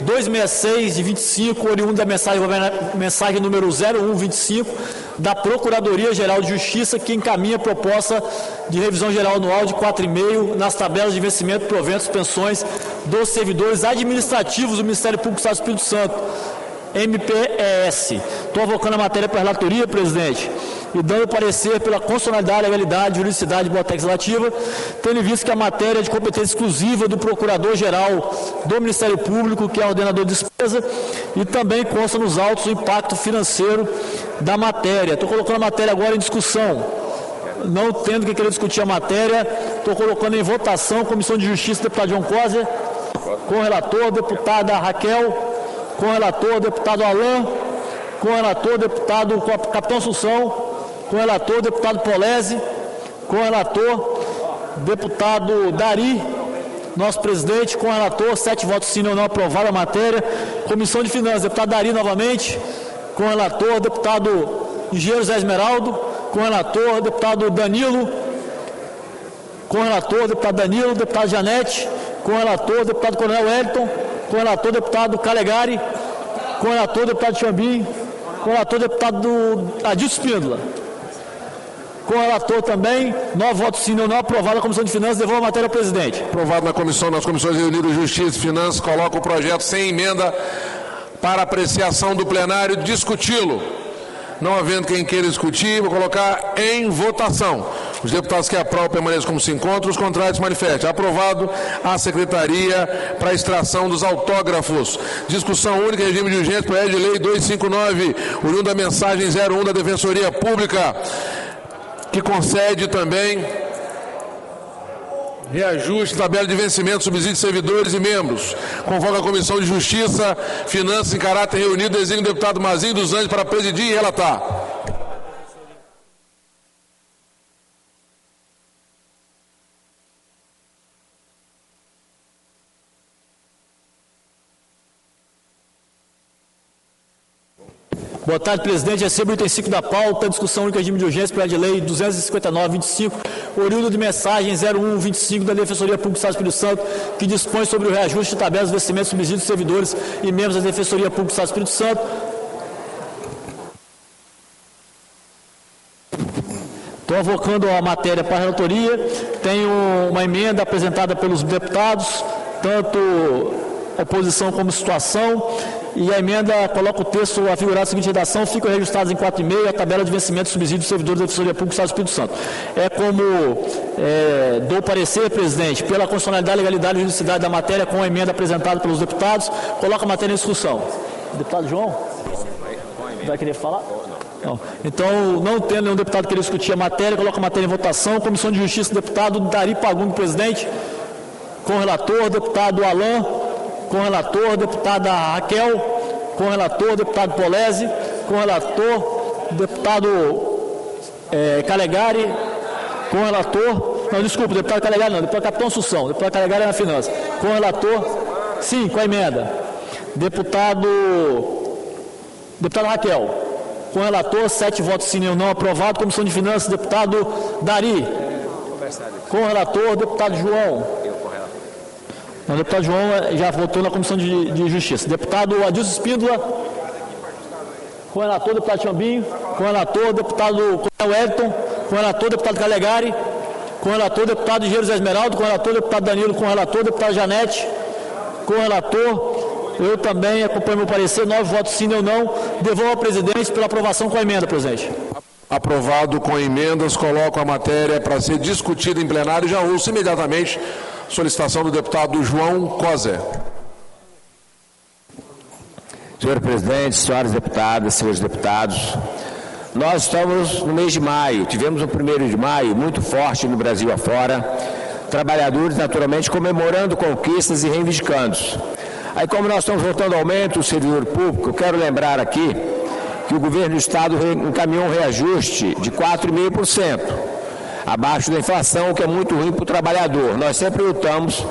266 de 25, oriundo da mensagem número 0125 da Procuradoria-Geral de Justiça, que encaminha proposta de revisão geral anual de 4,5% nas tabelas de vencimento, proventos, pensões dos servidores administrativos do Ministério Público do Estado do Espírito Santo, MPES. Estou avocando a matéria para a relatoria, presidente, e dando parecer pela constitucionalidade, legalidade, juridicidade e boa técnica legislativa, tendo visto que a matéria é de competência exclusiva do Procurador-Geral do Ministério Público, que é ordenador de despesa, e também consta nos autos o impacto financeiro da matéria. Estou colocando a matéria agora em discussão. Não tendo que querer discutir a matéria, estou colocando em votação. Comissão de Justiça, deputado João Costa, com o relator, deputada Raquel, com o relator, deputado Alain, com o relator, deputado Capitão Assunção, com o relator, deputado Polese, com o relator, deputado Dari, nosso presidente, com o relator, 7 votos sim ou não, aprovada a matéria. Comissão de Finanças, deputado Dari novamente, com o relator, deputado Engenheiro Zé Esmeraldo, com o relator, deputado Danilo, com o relator, deputado Danilo, deputado Janete, com o relator, deputado Coronel Wellington, com o relator, deputado Calegari, com o relator, deputado Chambinho, com o relator, deputado Adilson Espíndola. Com o relator também, 9 votos sim ou não, aprovado a Comissão de Finanças, devolve a matéria ao presidente. Aprovado nas comissões reunidas de Justiça e Finanças, coloca o projeto sem emenda para apreciação do plenário, discuti-lo. Não havendo quem queira discutir, vou colocar em votação. Os deputados que aprovam permaneçam como se encontram, os contrários se manifestem. Aprovado a Secretaria para a extração dos autógrafos. Discussão única em regime de urgência, projeto de lei 259, oriundo da mensagem 01 da Defensoria Pública, que concede também reajuste, tabela de vencimento, subsídio de servidores e membros. Convoca a Comissão de Justiça, Finanças em caráter reunido, designa o deputado Mazinho dos Anjos para presidir e relatar. Boa tarde, presidente. Recebo o item 5 da pauta, discussão única regime de urgência, projeto de lei 259-25, oriundo de mensagem 0125 da Defensoria Pública do Estado do Espírito Santo, que dispõe sobre o reajuste de tabelas, vencimentos, subsídios de servidores e membros da Defensoria Pública do Estado do Espírito Santo. Estou avocando a matéria para a relatoria. Tenho uma emenda apresentada pelos deputados, tanto oposição como situação. E a emenda coloca o texto afigurado na seguinte redação: ficam registrados em 4,5 a tabela de vencimento e subsídio dos servidores da Defensoria Pública do Estado do Espírito Santo. É como dou parecer, presidente, pela constitucionalidade, legalidade e juridicidade da matéria, com a emenda apresentada pelos deputados, coloca a matéria em discussão. Deputado João? Vai querer falar? Não. Então, não tendo nenhum deputado querer discutir a matéria, coloca a matéria em votação. Comissão de Justiça, deputado Dari Pagundo, presidente, com o relator, deputado Alain, com o relator, deputada Raquel, com o relator, deputado Polese, com o relator, deputado Calegari, com o relator, não, desculpa, deputado Calegari não, deputado Capitão Assunção, deputado Calegari é na finança, com o relator, sim, com a emenda, deputado Deputada Raquel. Com o relator, 7 votos sim e não aprovado. Comissão de Finanças, deputado Dari. Com o relator, deputado João. Não, o deputado João já votou na Comissão de Justiça. Deputado Adilson Espíndola. Com o relator, deputado Chambinho. Com o relator, deputado Coronel Wellington. Com o relator, deputado Calegari. Com o relator, deputado Engenheiro Zé Esmeraldo. Com o relator, deputado Danilo. Com o relator, deputado Janete. Com o relator, eu também acompanho meu parecer. 9 votos sim ou não. Devolvo ao presidente pela aprovação com a emenda, presidente. Aprovado com emendas, coloco a matéria para ser discutida em plenário e já ouço imediatamente solicitação do deputado João Cosé. Senhor presidente, senhoras deputadas, senhores deputados, nós estamos no mês de maio, tivemos um 1º de maio muito forte no Brasil afora, trabalhadores naturalmente comemorando conquistas e reivindicando. Aí, como nós estamos voltando ao aumento do servidor público, eu quero lembrar aqui que o governo do Estado encaminhou um reajuste de 4,5%, abaixo da inflação, o que é muito ruim para o trabalhador. Nós sempre lutamos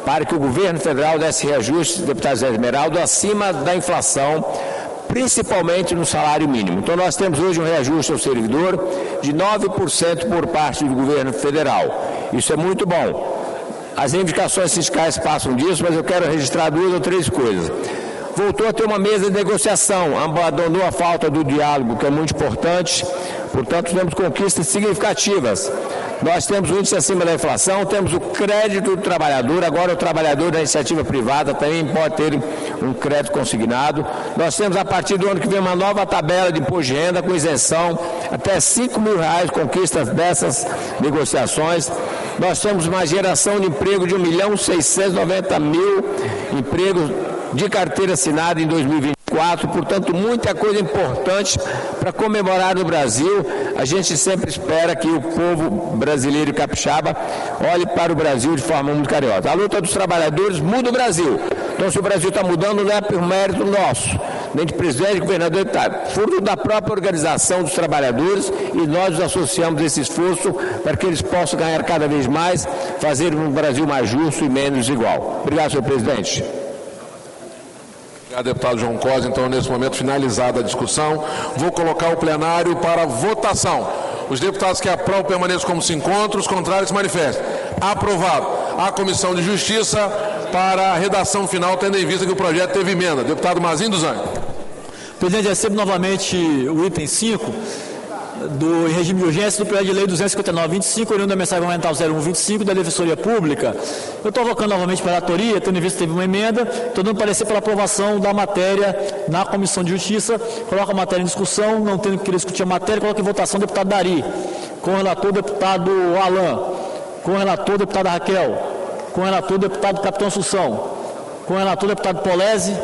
para que o governo federal desse reajuste, deputado Zé Esmeraldo, acima da inflação, principalmente no salário mínimo. Então, nós temos hoje um reajuste ao servidor de 9% por parte do governo federal. Isso é muito bom. As reivindicações fiscais passam disso, mas eu quero registrar 2 ou 3 coisas. Voltou a ter uma mesa de negociação, abandonou a falta do diálogo, que é muito importante, portanto, temos conquistas significativas. Nós temos o índice acima da inflação, temos o crédito do trabalhador, agora o trabalhador da iniciativa privada também pode ter um crédito consignado. Nós temos, a partir do ano que vem, uma nova tabela de imposto de renda com isenção, até R$5.000, conquistas dessas negociações. Nós temos uma geração de emprego de 1.690.000 empregos de carteira assinada em 2024, portanto, muita coisa importante para comemorar no Brasil. A gente sempre espera que o povo brasileiro e capixaba olhe para o Brasil de forma muito carinhosa. A luta dos trabalhadores muda o Brasil. Então, se o Brasil está mudando, não é por mérito nosso, nem de presidente, governador, fruto da própria organização dos trabalhadores, e nós nos associamos a esse esforço para que eles possam ganhar cada vez mais, fazer um Brasil mais justo e menos desigual. Obrigado, senhor presidente. Obrigado, deputado João Cosé. Então, nesse momento, finalizada a discussão, vou colocar o plenário para votação. Os deputados que aprovam permaneçam como se encontram, os contrários se manifestem. Aprovado. A Comissão de Justiça para a redação final, tendo em vista que o projeto teve emenda. Deputado Mazinho dos Anjos. Presidente, recebo novamente o item 5 do regime de urgência do projeto de lei 259/25, oriundo da mensagem governamental 01/25 da Defensoria Pública. Eu estou avocando novamente para a relatoria, tendo em vista que teve uma emenda, estou dando parecer pela aprovação da matéria na Comissão de Justiça. Coloca a matéria em discussão, não tendo que querer discutir a matéria, coloca em votação o deputado Dari. Com o relator, deputado Alain. Com o relator, deputada Raquel. Com o relator, deputado Capitão Assunção. Com o relator, deputado Polese.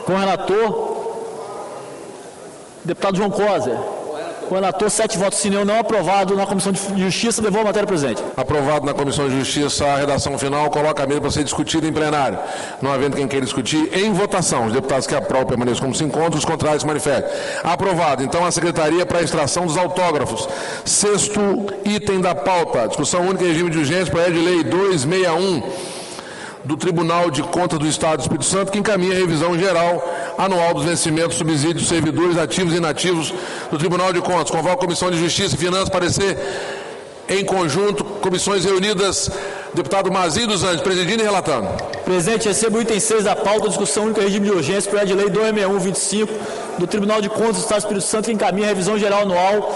Com o relator, deputado João Cosé. Com o relator, 7 votos sim, não aprovado na Comissão de Justiça. Devolvo a matéria, presidente. Aprovado na Comissão de Justiça a redação final, coloca a mesa para ser discutida em plenário. Não havendo quem queira discutir, em votação. Os deputados que aprovam permaneçam como se encontram, os contrários se manifestem. Aprovado. Então, a Secretaria para a extração dos autógrafos. 6º item da pauta. Discussão única em regime de urgência, projeto de lei 261 do Tribunal de Contas do Estado do Espírito Santo, que encaminha a revisão geral anual dos vencimentos, subsídios, servidores ativos e inativos do Tribunal de Contas. Convoco a Comissão de Justiça e Finanças para parecer em conjunto, comissões reunidas. Deputado Mazinho dos Anjos, presidindo e relatando. Presidente, recebo o item 6 da pauta, discussão única em regime de urgência, projeto de lei 261/25 do Tribunal de Contas do Estado do Espírito Santo, que encaminha a revisão geral anual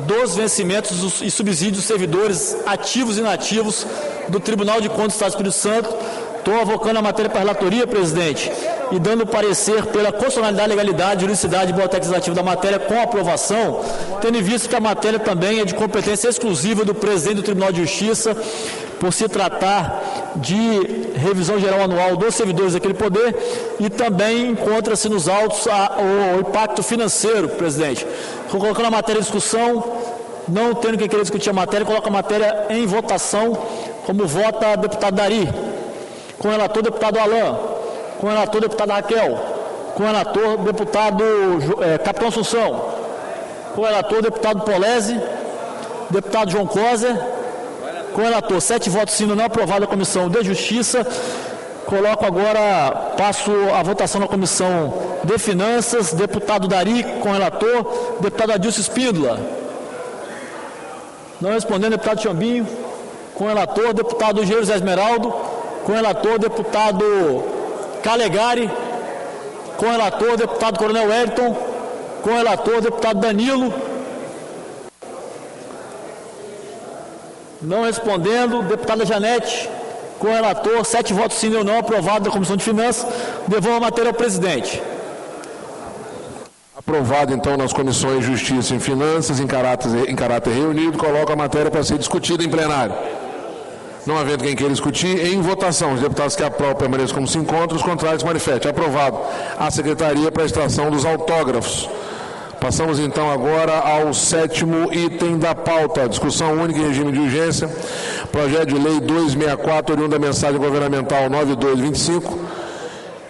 dos vencimentos e subsídios dos servidores ativos e inativos do Tribunal de Contas do Estado do Espírito Santo. Estou avocando a matéria para a relatoria, presidente, e dando parecer pela constitucionalidade, legalidade, juridicidade e boa técnica legislativa da matéria com aprovação, tendo em vista que a matéria também é de competência exclusiva do presidente do Tribunal de Justiça, por se tratar de revisão geral anual dos servidores daquele poder, e também encontra-se nos autos o impacto financeiro, presidente. Estou colocando a matéria em discussão, não tendo quem querer discutir a matéria, coloca a matéria em votação, como vota deputado Dari. Com o relator, deputado Alain. Com o relator, deputada Raquel. Com o relator, deputado Capitão Assunção. Com o relator, deputado Polese. Deputado João Cosé. Com o relator, 7 votos sim, não aprovado a Comissão de Justiça. Coloco agora, passo a votação na Comissão de Finanças, deputado Dari com relator, deputado Adilson Espíndola. Não respondendo, deputado Chambinho, com relator, deputado José Esmeraldo, com relator, deputado Calegari, com relator, deputado Coronel Wellington, com relator, deputado Danilo. Não respondendo, deputada Janete, com relator, 7 votos sim ou não, aprovado da Comissão de Finanças. Devolvo a matéria ao presidente. Aprovado, então, nas comissões de Justiça e Finanças, em caráter reunido, coloco a matéria para ser discutida em plenário. Não havendo quem queira discutir, em votação. Os deputados que aprovam permaneçam como se encontram, os contrários manifestem. Aprovado. A Secretaria para a extração dos autógrafos. Passamos, então, agora ao 7º item da pauta. Discussão única em regime de urgência. Projeto de Lei 264, oriundo da mensagem governamental 9225,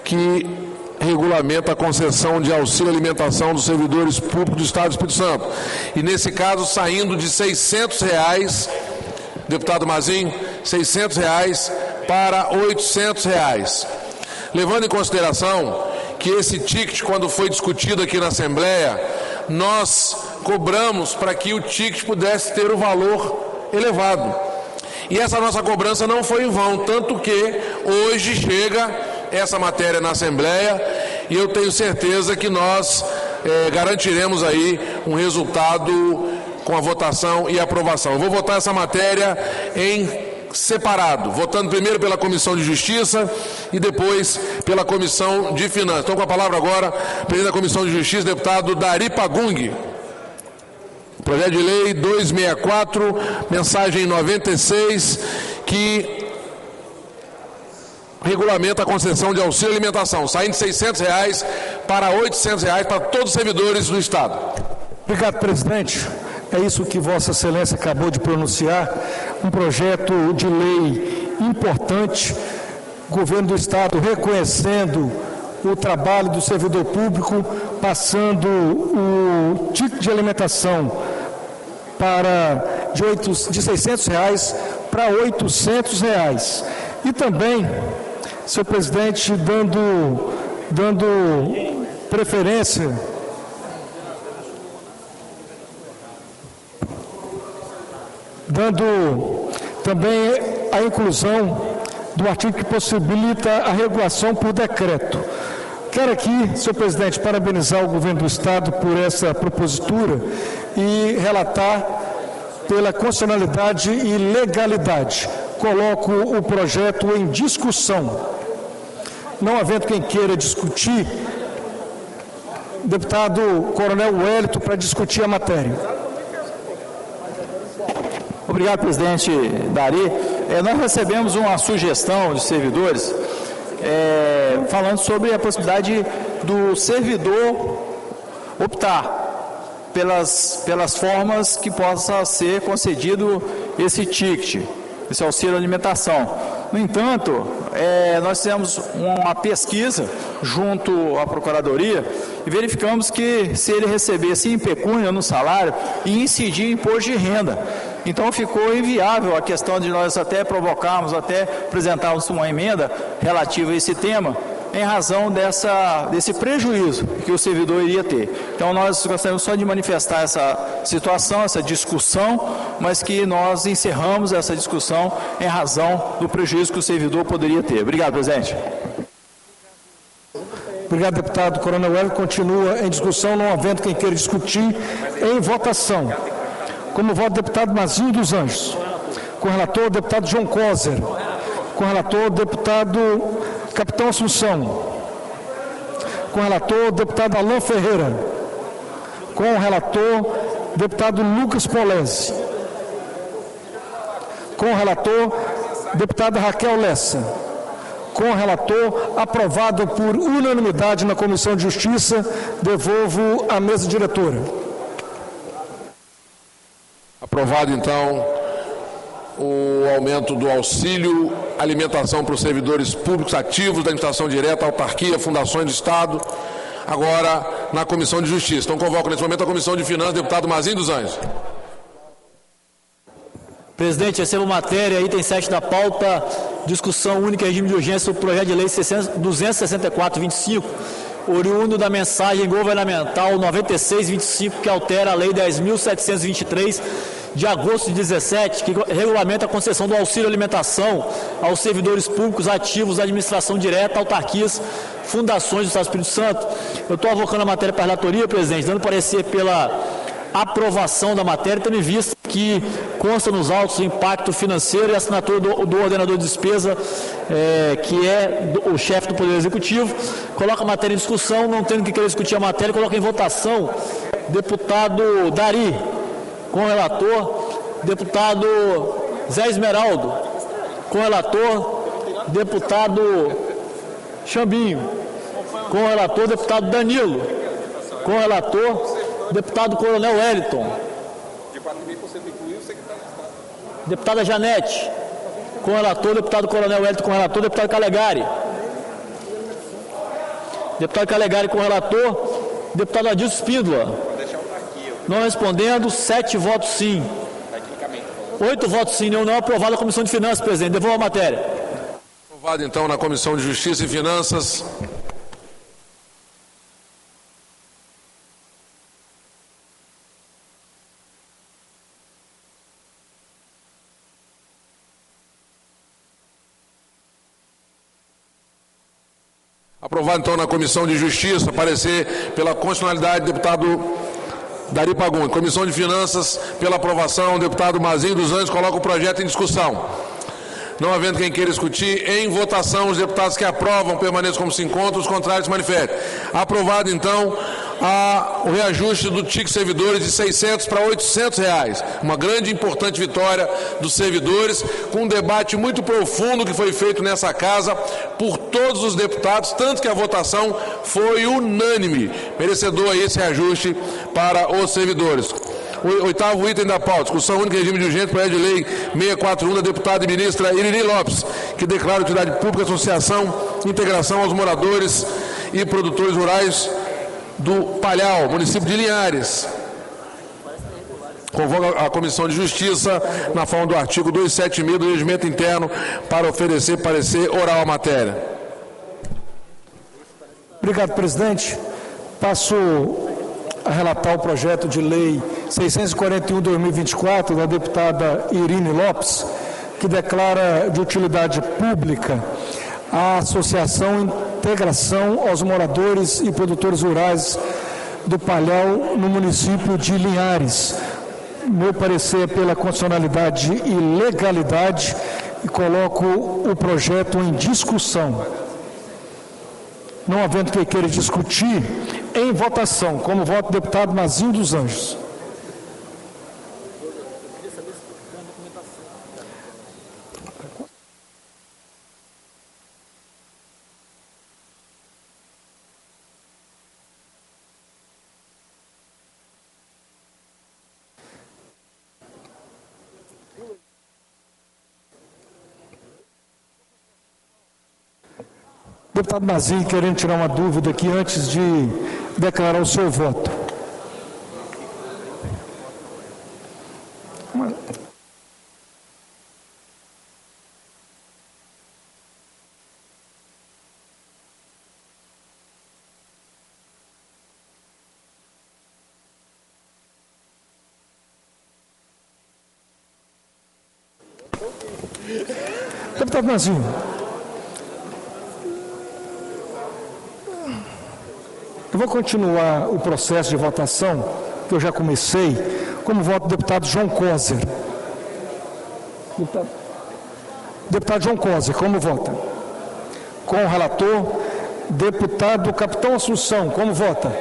que regulamenta a concessão de auxílio alimentação dos servidores públicos do Estado do Espírito Santo. E, nesse caso, saindo de R$ 600, deputado Mazinho, R$ 600 para R$ 800. Levando em consideração que esse ticket, quando foi discutido aqui na Assembleia, nós cobramos para que o ticket pudesse ter o valor elevado. E essa nossa cobrança não foi em vão, tanto que hoje chega essa matéria na Assembleia e eu tenho certeza que nós garantiremos aí um resultado com a votação e aprovação. Eu vou votar essa matéria em separado, votando primeiro pela Comissão de Justiça e depois pela Comissão de Finanças. Então, com a palavra agora, presidente da Comissão de Justiça, deputado Dari Pagung. Projeto de Lei 264, mensagem 96, que regulamenta a concessão de auxílio alimentação, saindo de R$ 600 para R$ 800 para todos os servidores do Estado. Obrigado, presidente. É isso que Vossa Excelência acabou de pronunciar, um projeto de lei importante, o governo do Estado reconhecendo o trabalho do servidor público, passando o ticket de alimentação de R$ 600 para R$ 800. E também, senhor presidente, dando preferência também a inclusão do artigo que possibilita a regulação por decreto. Quero aqui, senhor presidente, parabenizar o governo do Estado por essa propositura e relatar pela constitucionalidade e legalidade. Coloco o projeto em discussão. Não havendo quem queira discutir, deputado Coronel Wellington, para discutir a matéria. Obrigado, presidente Dari. Nós recebemos uma sugestão de servidores falando sobre a possibilidade do servidor optar pelas formas que possa ser concedido esse ticket, esse auxílio alimentação. No entanto, nós fizemos uma pesquisa junto à Procuradoria e verificamos que se ele recebesse em pecúnia no salário, ia incidir em imposto de renda. Então ficou inviável a questão de nós até provocarmos, até apresentarmos uma emenda relativa a esse tema, em razão desse prejuízo que o servidor iria ter. Então nós gostaríamos só de manifestar essa situação, essa discussão, mas que nós encerramos essa discussão em razão do prejuízo que o servidor poderia ter. Obrigado, presidente. Obrigado, deputado Coronel Wellington. Continua em discussão, não havendo quem queira discutir, em votação. Como voto, deputado Mazinho dos Anjos. Com relator, deputado João Coser. Com relator, deputado Capitão Assunção. Com relator, deputado Alain Ferreira. Com relator, deputado Lucas Polese. Com relator, deputada Raquel Lessa. Com relator, aprovado por unanimidade na Comissão de Justiça, devolvo à mesa diretora. Aprovado, então, o aumento do auxílio alimentação para os servidores públicos ativos da administração direta, autarquia, fundações do Estado, agora na Comissão de Justiça. Então, convoco nesse momento a Comissão de Finanças, deputado Mazinho dos Anjos. Presidente, recebo matéria, item 7 da pauta, discussão única em regime de urgência do projeto de lei 264/25, oriundo da mensagem governamental 96/25, que altera a lei 10.723, de agosto de 17, que regulamenta a concessão do auxílio alimentação aos servidores públicos ativos da administração direta, autarquias, fundações do Estado do Espírito Santo. Eu estou avocando a matéria para a relatoria, presidente, dando parecer pela aprovação da matéria, tendo em vista que consta nos autos o impacto financeiro e a assinatura do ordenador de despesa, que é o chefe do Poder Executivo. Coloca a matéria em discussão, não tendo que querer discutir a matéria, coloca em votação. Deputado Dari, com o relator. Deputado Zé Esmeraldo, com o relator. Deputado Chambinho, com o relator. Deputado Danilo, com o relator. Deputado Coronel Wellington. Deputada Janete, com o relator. Deputado Coronel Wellington, com o relator. Deputado Calegari. Deputado Calegari, com o relator. Deputado Adilson Espíndola. Não respondendo, 7 votos sim. 8 votos sim, não aprovado a Comissão de Finanças, presidente. Devolva a matéria. Aprovado então na Comissão de Justiça e Finanças. Aprovado então na Comissão de Justiça, parecer pela constitucionalidade, deputado Dari Fagundes. Comissão de Finanças, pela aprovação, deputado Mazinho dos Anjos, coloca o projeto em discussão. Não havendo quem queira discutir, em votação, os deputados que aprovam permaneçam como se encontram, os contrários se manifestem. Aprovado, então, o reajuste do TIC Servidores de R$600 para R$800. Uma grande e importante vitória dos servidores, com um debate muito profundo que foi feito nessa casa por todos os deputados, tanto que a votação foi unânime, merecedor aí esse reajuste para os servidores. O oitavo item da pauta, discussão única em regime de urgência, projeto de lei 641 da deputada e ministra Irini Lopes, que declara utilidade pública, associação, integração aos moradores e produtores rurais do Palhau, município de Linhares. Convoca a Comissão de Justiça, na forma do artigo 276 do Regimento Interno, para oferecer parecer oral à matéria. Obrigado, presidente. Passo a relatar o projeto de lei 641/2024 da deputada Irini Lopes, que declara de utilidade pública a associação integração aos moradores e produtores rurais do Palhau, no município de Linhares. Meu parecer é pela constitucionalidade e legalidade, e coloco o projeto em discussão. Não havendo quem queira discutir, em votação, como voto do deputado Mazinho dos Anjos. Deputado Mazinho, querendo tirar uma dúvida aqui antes de declarar o seu voto. Deputado Mazinho. Eu vou continuar o processo de votação, que eu já comecei, como voto do deputado João Coser. Deputado João Coser, como vota? Com o relator, deputado Capitão Assunção, como vota?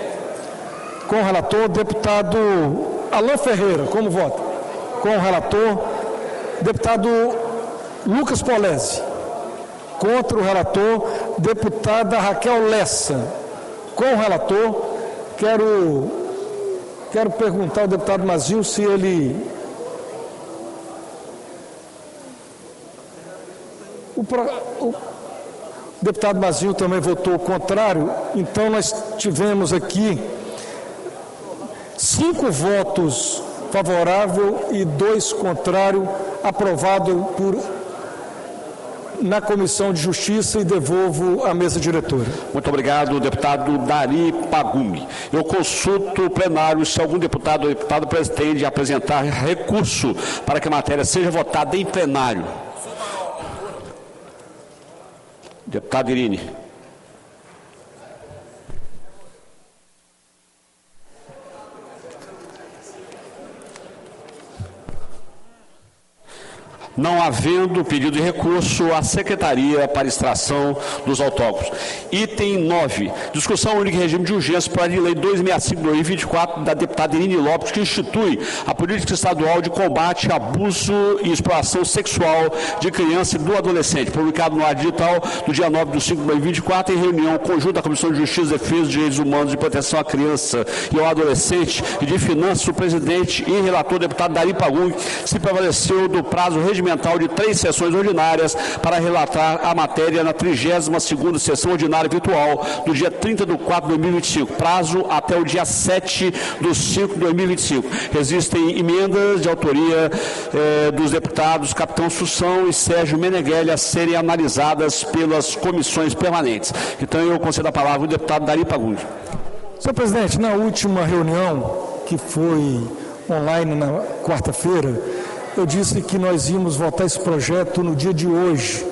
Com o relator, deputado Alain Ferreira, como vota? Com o relator, deputado Lucas Polese. Contra o relator, deputada Raquel Lessa. Com o relator, quero perguntar ao deputado Mazinho se ele... O deputado Mazinho também votou contrário, então nós tivemos aqui 5 votos favoráveis e 2 contrários, aprovado na Comissão de Justiça e devolvo à mesa diretora. Muito obrigado, deputado Dari Pagumi. Eu consulto o plenário se algum deputado ou deputada pretende apresentar recurso para que a matéria seja votada em plenário. Deputado Irine. Não havendo pedido de recurso, a Secretaria para extração dos autógrafos. Item 9. Discussão única em regime de urgência para a Lei 265/2024 da deputada Irine Lopes, que institui a política estadual de combate a abuso e exploração sexual de criança e do adolescente, publicado no ar digital do dia 9/5/2024, em reunião conjunta da Comissão de Justiça, Defesa dos Direitos Humanos e Proteção à Criança e ao Adolescente e de Finanças. O presidente e relator, deputado Dari Pagumi, se prevaleceu do prazo regimental de 3 sessões ordinárias para relatar a matéria na 32ª sessão ordinária virtual do dia 30/4/2025, prazo até o dia 7/5/2025. Existem emendas de autoria dos deputados Capitão Assunção e Sérgio Meneghelli a serem analisadas pelas comissões permanentes. Então eu concedo a palavra ao deputado Dari Pagumi. Senhor presidente, na última reunião, que foi online na quarta-feira, eu disse que nós íamos votar esse projeto no dia de hoje,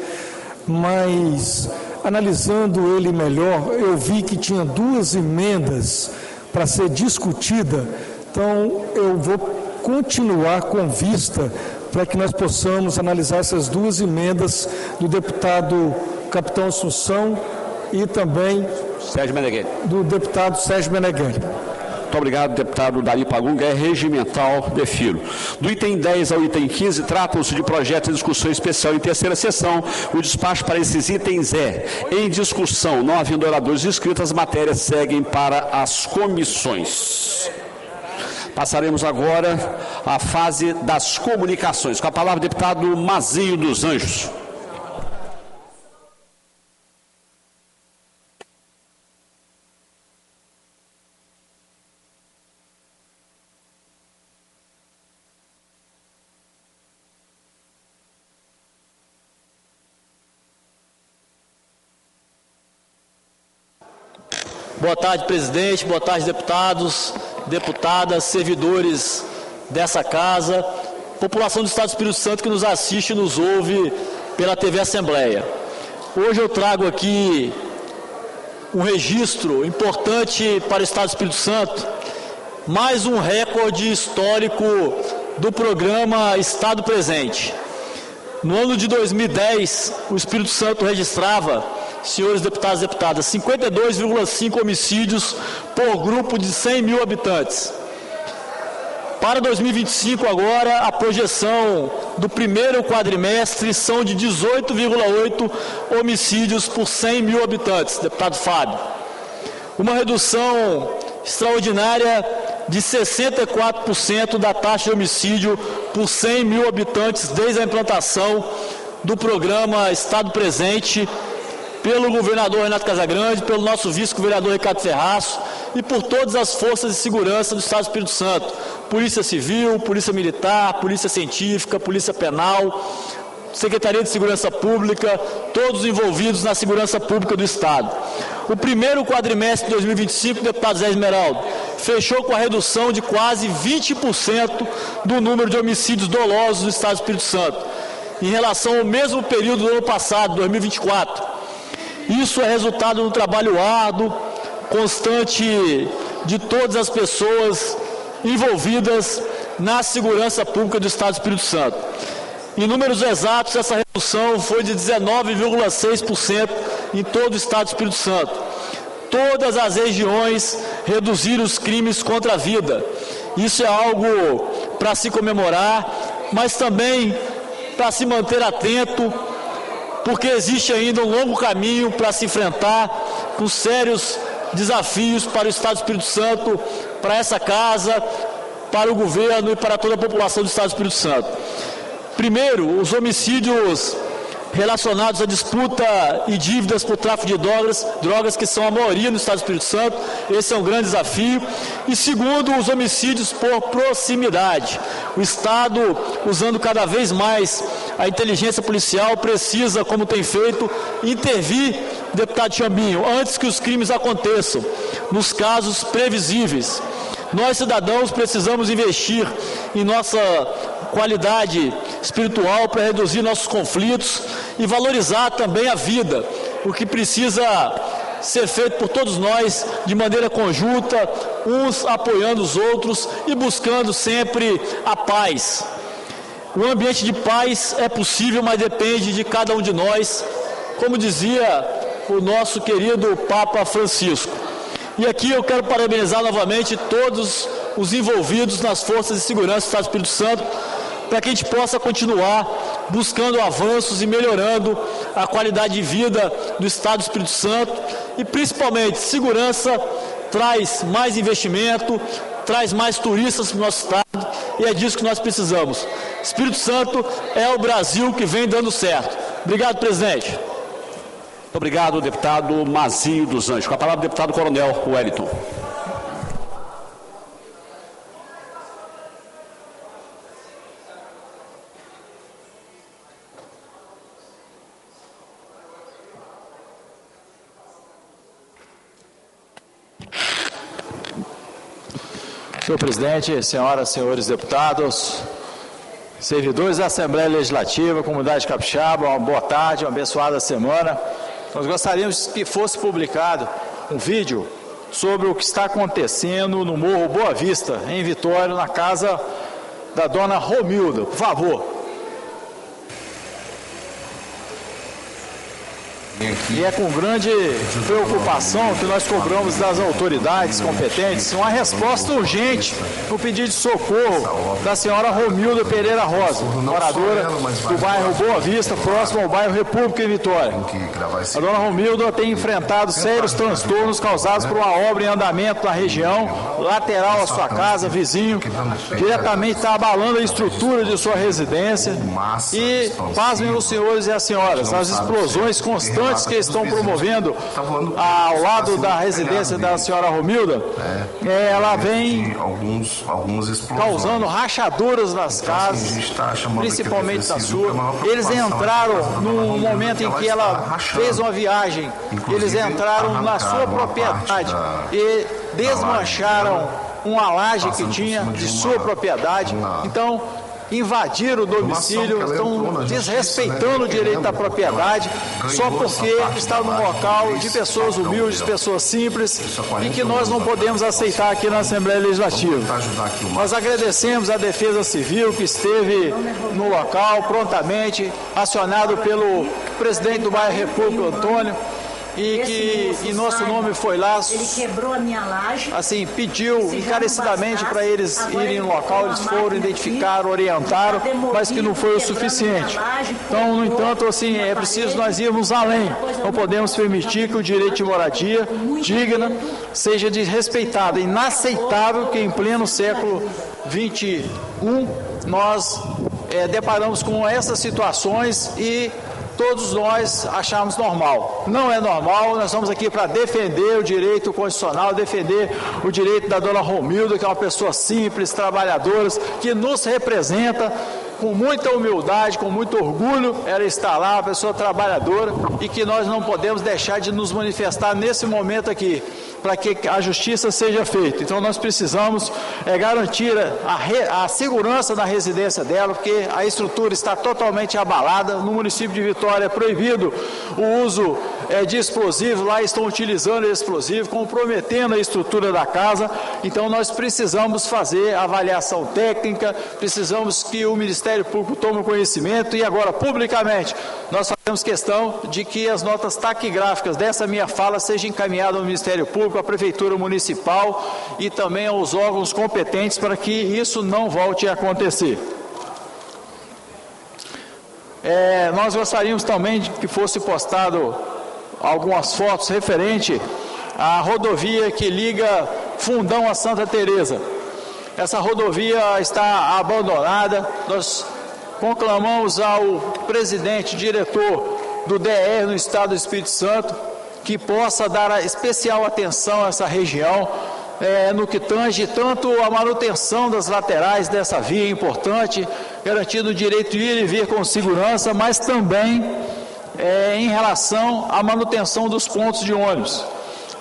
mas analisando ele melhor, eu vi que tinha 2 emendas para ser discutida, então eu vou continuar com vista para que nós possamos analisar essas 2 emendas do deputado Capitão Assunção e também do deputado Sérgio Meneghelli. Muito obrigado, deputado Dari Pagumi. É regimental de filo. Do item 10 ao item 15, tratam-se de projetos de discussão especial em terceira sessão. O despacho para esses itens é em discussão. Não havendo oradores inscritos, as matérias seguem para as comissões. Passaremos agora à fase das comunicações. Com a palavra, deputado Mazinho dos Anjos. Boa tarde, presidente. Boa tarde, deputados, deputadas, servidores dessa casa, população do Estado do Espírito Santo que nos assiste e nos ouve pela TV Assembleia. Hoje eu trago aqui um registro importante para o Estado do Espírito Santo, mais um recorde histórico do programa Estado Presente. No ano de 2010, o Espírito Santo registrava, senhores deputados e deputadas, 52,5 homicídios por grupo de 100 mil habitantes. Para 2025, agora, a projeção do primeiro quadrimestre são de 18,8 homicídios por 100 mil habitantes, deputado Fábio. Uma redução extraordinária de 64% da taxa de homicídio por 100 mil habitantes desde a implantação do programa Estado Presente, pelo governador Renato Casagrande, pelo nosso vice-governador Ricardo Ferraço e por todas as forças de segurança do Estado do Espírito Santo, Polícia Civil, Polícia Militar, Polícia Científica, Polícia Penal, Secretaria de Segurança Pública, todos envolvidos na segurança pública do Estado. O primeiro quadrimestre de 2025, deputado Zé Esmeraldo, fechou com a redução de quase 20% do número de homicídios dolosos do Estado do Espírito Santo, em relação ao mesmo período do ano passado, 2024. Isso é resultado do trabalho árduo, constante de todas as pessoas envolvidas na segurança pública do Estado do Espírito Santo. Em números exatos, essa redução foi de 19,6% em todo o Estado do Espírito Santo. Todas as regiões reduziram os crimes contra a vida. Isso é algo para se comemorar, mas também para se manter atento, porque existe ainda um longo caminho para se enfrentar com sérios desafios para o Estado do Espírito Santo, para essa casa, para o governo e para toda a população do Estado do Espírito Santo. Primeiro, os homicídios relacionados à disputa e dívidas por tráfico de drogas, que são a maioria no Estado do Espírito Santo. Esse é um grande desafio. E segundo, os homicídios por proximidade. O Estado usando cada vez mais a inteligência policial precisa, como tem feito, intervir, deputado Chambinho, antes que os crimes aconteçam, nos casos previsíveis. Nós, cidadãos, precisamos investir em nossa qualidade espiritual para reduzir nossos conflitos e valorizar também a vida, o que precisa ser feito por todos nós de maneira conjunta, uns apoiando os outros e buscando sempre a paz. O ambiente de paz é possível, mas depende de cada um de nós, como dizia o nosso querido Papa Francisco. E aqui eu quero parabenizar novamente todos os envolvidos nas forças de segurança do Estado do Espírito Santo, para que a gente possa continuar buscando avanços e melhorando a qualidade de vida do Estado do Espírito Santo e, principalmente, segurança traz mais investimento, traz mais turistas para o nosso Estado e é disso que nós precisamos. Espírito Santo é o Brasil que vem dando certo. Obrigado, presidente. Muito obrigado, deputado Mazinho dos Anjos. Com a palavra, o deputado Coronel Wellington. Senhor presidente, senhoras e senhores deputados, servidores da Assembleia Legislativa, comunidade capixaba, uma boa tarde, uma abençoada semana. Nós gostaríamos que fosse publicado um vídeo sobre o que está acontecendo no Morro Boa Vista, em Vitória, na casa da dona Romilda. Por favor. E é com grande preocupação que nós cobramos das autoridades competentes uma resposta urgente no pedido de socorro da senhora Romilda Pereira Rosa, moradora do bairro Boa Vista, próximo ao bairro República em Vitória. A dona Romilda tem enfrentado sérios transtornos causados por uma obra em andamento na região lateral à sua casa, vizinho, diretamente está abalando a estrutura de sua residência e, pasmem os senhores e as senhoras, as explosões constantes que estão promovendo ao lado da residência da senhora Romilda, ela vem causando rachaduras nas casas, principalmente na sua. Eles entraram no momento em que ela fez uma viagem, eles entraram na sua propriedade e desmancharam uma laje que tinha de sua propriedade. Então, invadiram o domicílio, estão desrespeitando o direito da propriedade só porque está num local de pessoas humildes, pessoas simples e que nós não podemos aceitar aqui na Assembleia Legislativa. Nós agradecemos a Defesa Civil que esteve no local prontamente, acionado pelo presidente do bairro República, Antônio, e que em nosso nome foi lá, ele quebrou a minha laje, assim, pediu encarecidamente para eles irem no local, eles foram, identificaram, orientaram, mas que não foi o suficiente. Então, no entanto, assim, é preciso nós irmos além. Não podemos permitir que o direito de moradia digna seja desrespeitado. É inaceitável que em pleno século XXI nós deparamos com essas situações e todos nós achamos normal. Não é normal, nós estamos aqui para defender o direito constitucional, defender o direito da dona Romilda, que é uma pessoa simples, trabalhadora, que nos representa com muita humildade, com muito orgulho, ela está lá, uma pessoa trabalhadora, e que nós não podemos deixar de nos manifestar nesse momento aqui, para que a justiça seja feita. Então nós precisamos garantir a segurança na residência dela, porque a estrutura está totalmente abalada. No município de Vitória é proibido o uso de explosivos, lá estão utilizando explosivos, comprometendo a estrutura da casa. Então nós precisamos fazer avaliação técnica, precisamos que o Ministério Público tome conhecimento e agora, publicamente, nós fazemos questão de que as notas taquigráficas dessa minha fala sejam encaminhadas ao Ministério Público, à Prefeitura Municipal e também aos órgãos competentes para que isso não volte a acontecer. Nós gostaríamos também de que fosse postado algumas fotos referente à rodovia que liga Fundão a Santa Teresa. Essa rodovia está abandonada. Nós conclamamos ao presidente, diretor do DR no Estado do Espírito Santo, que possa dar especial atenção a essa região, no que tange tanto a manutenção das laterais dessa via importante, garantindo o direito de ir e vir com segurança, mas também em relação à manutenção dos pontos de ônibus.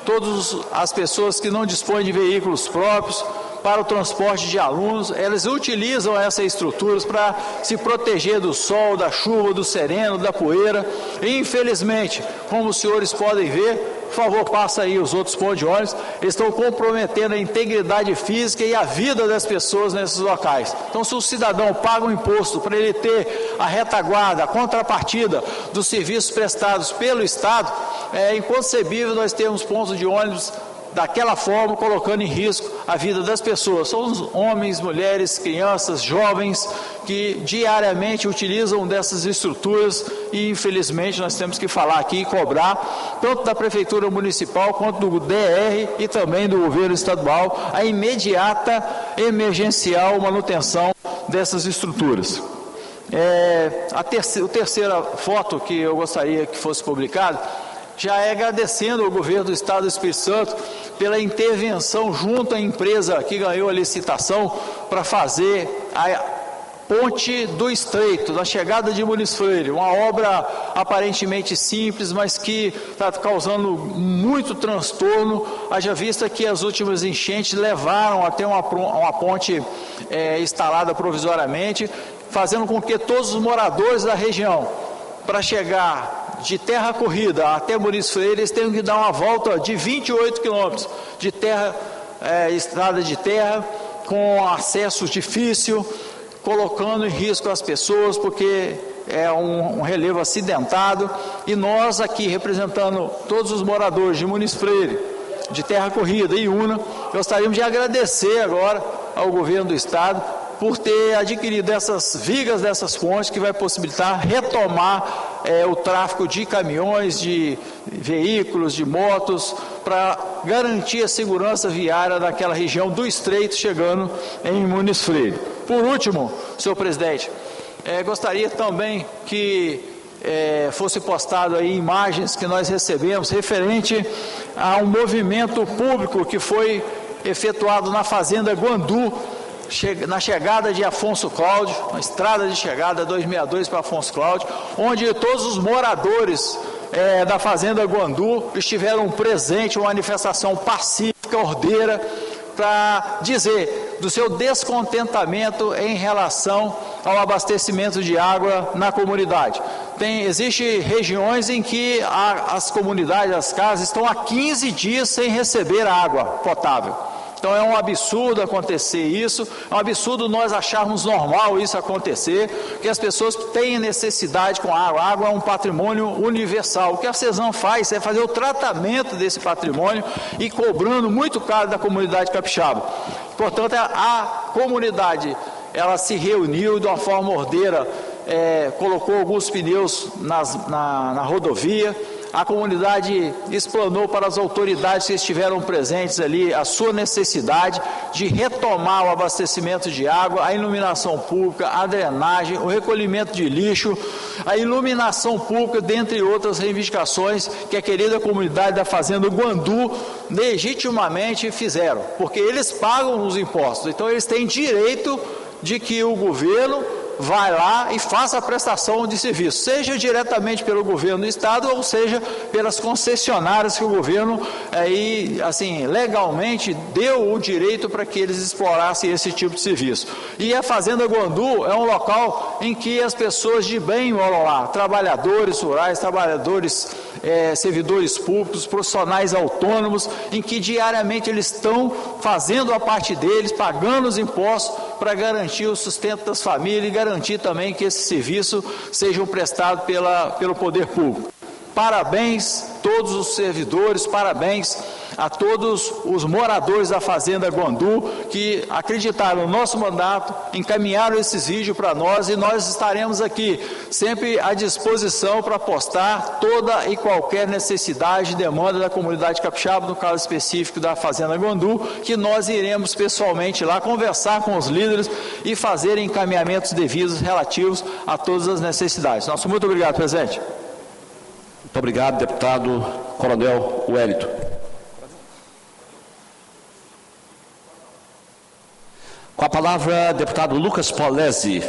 Todas as pessoas que não dispõem de veículos próprios para o transporte de alunos, elas utilizam essas estruturas para se proteger do sol, da chuva, do sereno, da poeira. E, infelizmente, como os senhores podem ver, por favor, passa aí os outros pontos de ônibus, eles estão comprometendo a integridade física e a vida das pessoas nesses locais. Então, se o cidadão paga um imposto para ele ter a retaguarda, a contrapartida dos serviços prestados pelo Estado, é inconcebível nós termos pontos de ônibus daquela forma, colocando em risco a vida das pessoas. São os homens, mulheres, crianças, jovens que diariamente utilizam dessas estruturas e, infelizmente, nós temos que falar aqui e cobrar, tanto da Prefeitura Municipal quanto do DR e também do Governo Estadual, a imediata, emergencial manutenção dessas estruturas. A terceira foto que eu gostaria que fosse publicada já é agradecendo ao governo do Estado do Espírito Santo pela intervenção junto à empresa que ganhou a licitação para fazer a ponte do Estreito, da chegada de Muniz Freire, uma obra aparentemente simples, mas que está causando muito transtorno, haja vista que as últimas enchentes levaram a ter uma ponte instalada provisoriamente, fazendo com que todos os moradores da região, para chegar de terra corrida até Muniz Freire, eles têm que dar uma volta de 28 quilômetros de terra, estrada de terra, com acesso difícil, colocando em risco as pessoas, porque é um relevo acidentado. E nós aqui, representando todos os moradores de Muniz Freire, de terra corrida e Una, gostaríamos de agradecer agora ao governo do Estado por ter adquirido essas vigas dessas pontes, que vai possibilitar retomar o tráfego de caminhões, de veículos, de motos, para garantir a segurança viária daquela região do Estreito, chegando em Muniz Freire. Por último, senhor presidente, gostaria também que fosse postado aí imagens que nós recebemos referente a um movimento público que foi efetuado na Fazenda Guandu, na chegada de Afonso Cláudio, na estrada de chegada 262 para Afonso Cláudio, onde todos os moradores da Fazenda Guandu estiveram presentes, uma manifestação pacífica, ordeira, para dizer do seu descontentamento em relação ao abastecimento de água na comunidade. Existem regiões em que as comunidades, as casas, estão há 15 dias sem receber água potável. Então é um absurdo acontecer isso, é um absurdo nós acharmos normal isso acontecer, que as pessoas têm necessidade com água. A água é um patrimônio universal. O que a CESAM faz é fazer o tratamento desse patrimônio e cobrando muito caro da comunidade capixaba. Portanto, a comunidade, ela se reuniu de uma forma ordeira, colocou alguns pneus na rodovia. A comunidade explanou para as autoridades que estiveram presentes ali a sua necessidade de retomar o abastecimento de água, a iluminação pública, a drenagem, o recolhimento de lixo, a iluminação pública, dentre outras reivindicações que a querida comunidade da Fazenda Guandu legitimamente fizeram, porque eles pagam os impostos, então eles têm direito de que o governo vai lá e faça a prestação de serviço, seja diretamente pelo governo do Estado ou seja pelas concessionárias que o governo legalmente deu o direito para que eles explorassem esse tipo de serviço. E a Fazenda Guandu é um local em que as pessoas de bem moram lá, trabalhadores rurais, trabalhadores, servidores públicos, profissionais autônomos, em que diariamente eles estão fazendo a parte deles, pagando os impostos para garantir o sustento das famílias e garantir também que esse serviço seja prestado pelo poder público. Parabéns a todos os servidores, parabéns a todos os moradores da Fazenda Guandu que acreditaram no nosso mandato, encaminharam esses vídeos para nós e nós estaremos aqui sempre à disposição para postar toda e qualquer necessidade e demanda da comunidade capixaba, no caso específico da Fazenda Guandu, que nós iremos pessoalmente lá conversar com os líderes e fazer encaminhamentos devidos relativos a todas as necessidades. Nosso muito obrigado, presidente. Muito obrigado, deputado Coronel Wellington. Com a palavra, deputado Lucas Polesi,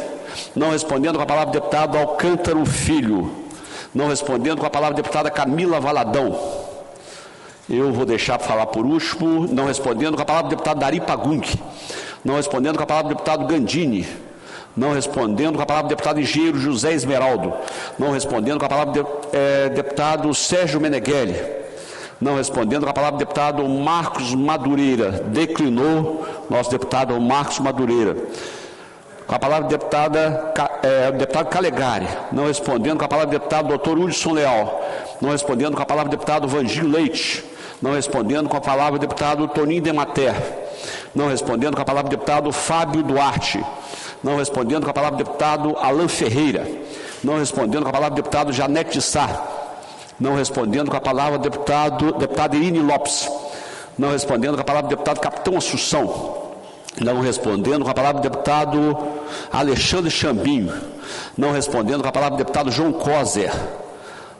Não respondendo, com a palavra, o deputado Alcântara Filho. Não respondendo, com a palavra, a deputada Camila Valadão. Eu vou deixar para falar por último. Não respondendo, com a palavra, o deputado Dari Pagung. Não respondendo, com a palavra, o deputado Gandini. Não respondendo, com a palavra, o deputado engenheiro José Esmeraldo. Não respondendo, com a palavra, deputado Sérgio Meneghelli. Não respondendo, com a palavra, o deputado Marcos Madureira. Declinou nosso deputado Marcos Madureira. Com a palavra, o deputado Calegari. Não respondendo, com a palavra, o deputado doutor Hudson Leal. Não respondendo, com a palavra, o deputado Vangil Leite. Não respondendo, com a palavra, o deputado Toninho Demater. Não respondendo, com a palavra, o deputado Fábio Duarte. Não respondendo, com a palavra, o deputado Alain Ferreira. Não respondendo, com a palavra, o deputado Janete de Sá. Não respondendo, com a palavra, o deputado Irine Lopes. Não respondendo, com a palavra, o deputado Capitão Assunção. Não respondendo, com a palavra, o deputado Alexandre Chambinho. Não respondendo, com a palavra, o deputado João Coser.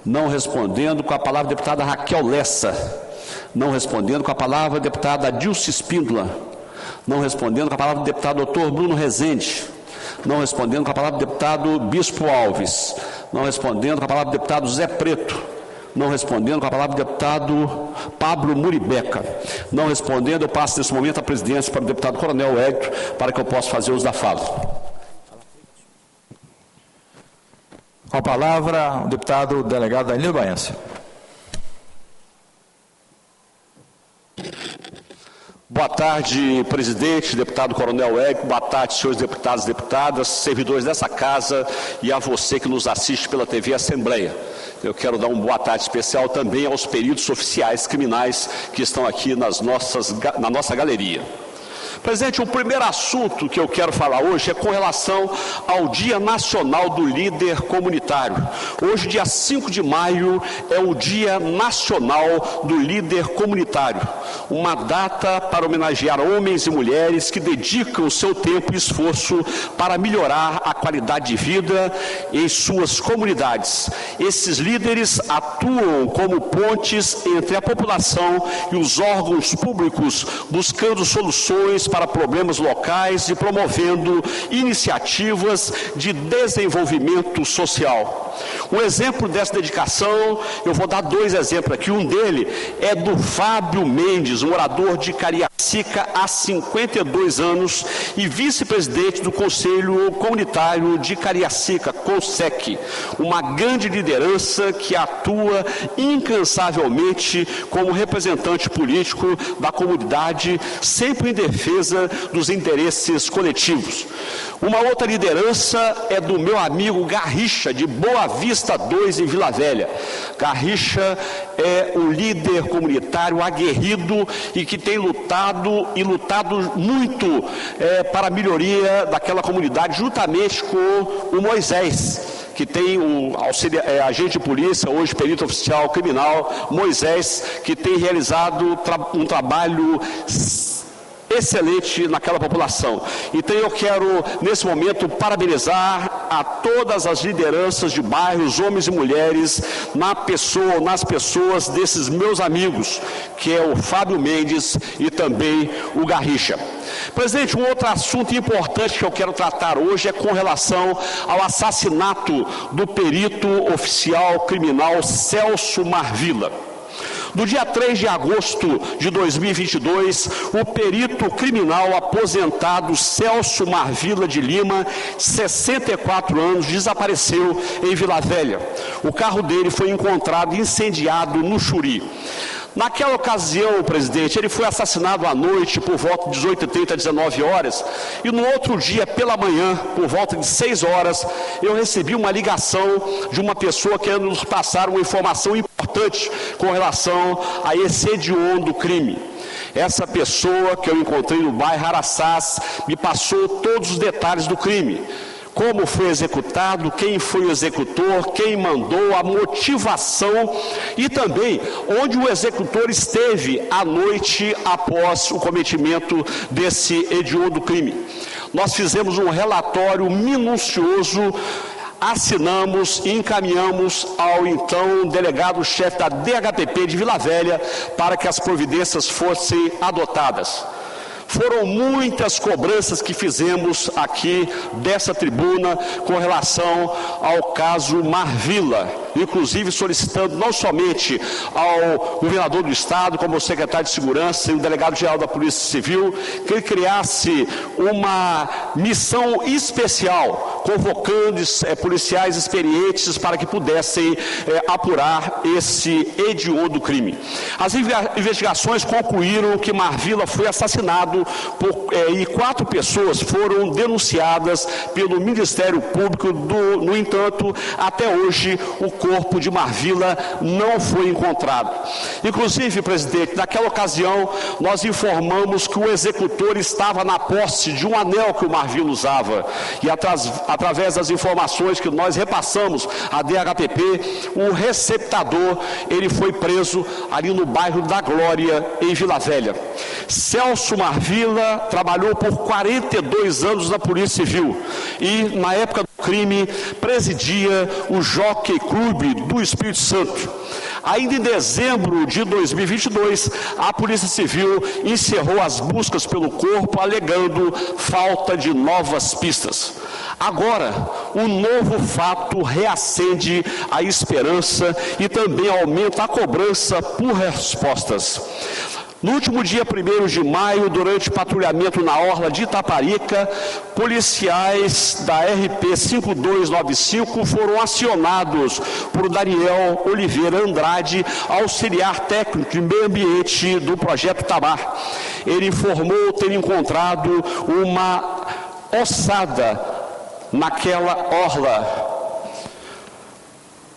Não respondendo, com a palavra, a deputada Raquel Lessa. Não respondendo, com a palavra, a deputada Dilce Espíndola. Não respondendo, com a palavra, o deputado doutor Bruno Rezende. Não respondendo, com a palavra, o deputado Bispo Alves. Não respondendo, com a palavra, o deputado Zé Preto. Não respondendo, com a palavra, o deputado Pablo Muribeca. Não respondendo, eu passo nesse momento a presidência para o deputado Coronel Hélio, para que eu possa fazer uso da fala. Com a palavra, o deputado delegado Danilo Baense. Boa tarde, presidente, deputado Coronel Hélio. Boa tarde, senhores deputados e deputadas, servidores dessa casa e a você que nos assiste pela TV Assembleia. Eu quero dar uma boa tarde especial também aos peritos oficiais criminais que estão aqui na nossa galeria. Presidente, o primeiro assunto que eu quero falar hoje é com relação ao Dia Nacional do Líder Comunitário. Hoje, dia 5 de maio, é o Dia Nacional do Líder Comunitário. Uma data para homenagear homens e mulheres que dedicam o seu tempo e esforço para melhorar a qualidade de vida em suas comunidades. Esses líderes atuam como pontes entre a população e os órgãos públicos, buscando soluções para problemas locais e promovendo iniciativas de desenvolvimento social. Um exemplo dessa dedicação, eu vou dar dois exemplos aqui. Um dele é do Fábio Mendes, morador de Cariacica há 52 anos e vice-presidente do Conselho Comunitário de Cariacica, CONSEC, uma grande liderança que atua incansavelmente como representante político da comunidade, sempre em defesa dos interesses coletivos. Uma outra liderança é do meu amigo Garricha, de Boa Vista 2, em Vila Velha. Garricha é um líder comunitário aguerrido e que tem lutado muito para a melhoria daquela comunidade, juntamente com o Moisés, que tem um agente de polícia, hoje perito oficial criminal, Moisés, que tem realizado um trabalho excelente naquela população. Então eu quero, nesse momento, parabenizar a todas as lideranças de bairros, homens e mulheres, nas pessoas desses meus amigos, que é o Fábio Mendes e também o Garricha. Presidente, um outro assunto importante que eu quero tratar hoje é com relação ao assassinato do perito oficial criminal Celso Marvila. No dia 3 de agosto de 2022, o perito criminal aposentado Celso Marvila de Lima, 64 anos, desapareceu em Vila Velha. O carro dele foi encontrado incendiado no Xuri. Naquela ocasião, presidente, ele foi assassinado à noite por volta de 18h30, 19 horas, e no outro dia, pela manhã, por volta de 6 horas, eu recebi uma ligação de uma pessoa querendo nos passar uma informação importante com relação a esse hediondo crime. Essa pessoa que eu encontrei no bairro Araçás me passou todos os detalhes do crime. Como foi executado, quem foi o executor, quem mandou, a motivação e também onde o executor esteve à noite após o cometimento desse hediondo crime. Nós fizemos um relatório minucioso, assinamos e encaminhamos ao então delegado-chefe da DHPP de Vila Velha para que as providências fossem adotadas. Foram muitas cobranças que fizemos aqui dessa tribuna com relação ao caso Marvila, inclusive solicitando não somente ao governador do estado, como ao secretário de Segurança e o delegado-geral da Polícia Civil, que ele criasse uma missão especial, convocando policiais experientes para que pudessem apurar esse hediondo crime. As investigações concluíram que Marvila foi assassinado e 4 pessoas foram denunciadas pelo Ministério Público. No entanto, até hoje, o corpo de Marvila não foi encontrado. Inclusive, presidente, naquela ocasião, nós informamos que o executor estava na posse de um anel que o Marvila usava. E através das informações que nós repassamos à DHPP, o receptador, ele foi preso ali no bairro da Glória, em Vila Velha. Celso Marvila trabalhou por 42 anos na Polícia Civil e, na época do crime, presidia o Jockey Clube do Espírito Santo. Ainda em dezembro de 2022, a Polícia Civil encerrou as buscas pelo corpo, alegando falta de novas pistas. Agora, um novo fato reacende a esperança e também aumenta a cobrança por respostas. No último dia 1º de maio, durante patrulhamento na orla de Itaparica, policiais da RP 5295 foram acionados por Daniel Oliveira Andrade, auxiliar técnico de meio ambiente do Projeto Tamar. Ele informou ter encontrado uma ossada naquela orla.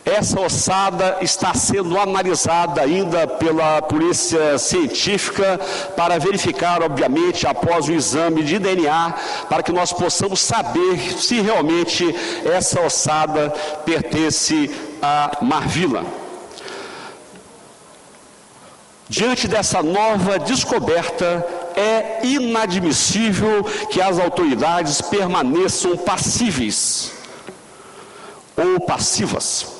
Essa ossada está sendo analisada ainda pela Polícia Científica para verificar, obviamente, após o exame de DNA, para que nós possamos saber se realmente essa ossada pertence a Marvila. Diante dessa nova descoberta, é inadmissível que as autoridades permaneçam passíveis ou passivas.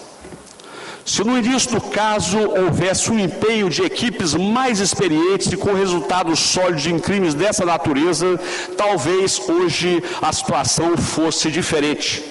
Se no início do caso houvesse um empenho de equipes mais experientes e com resultados sólidos em crimes dessa natureza, talvez hoje a situação fosse diferente.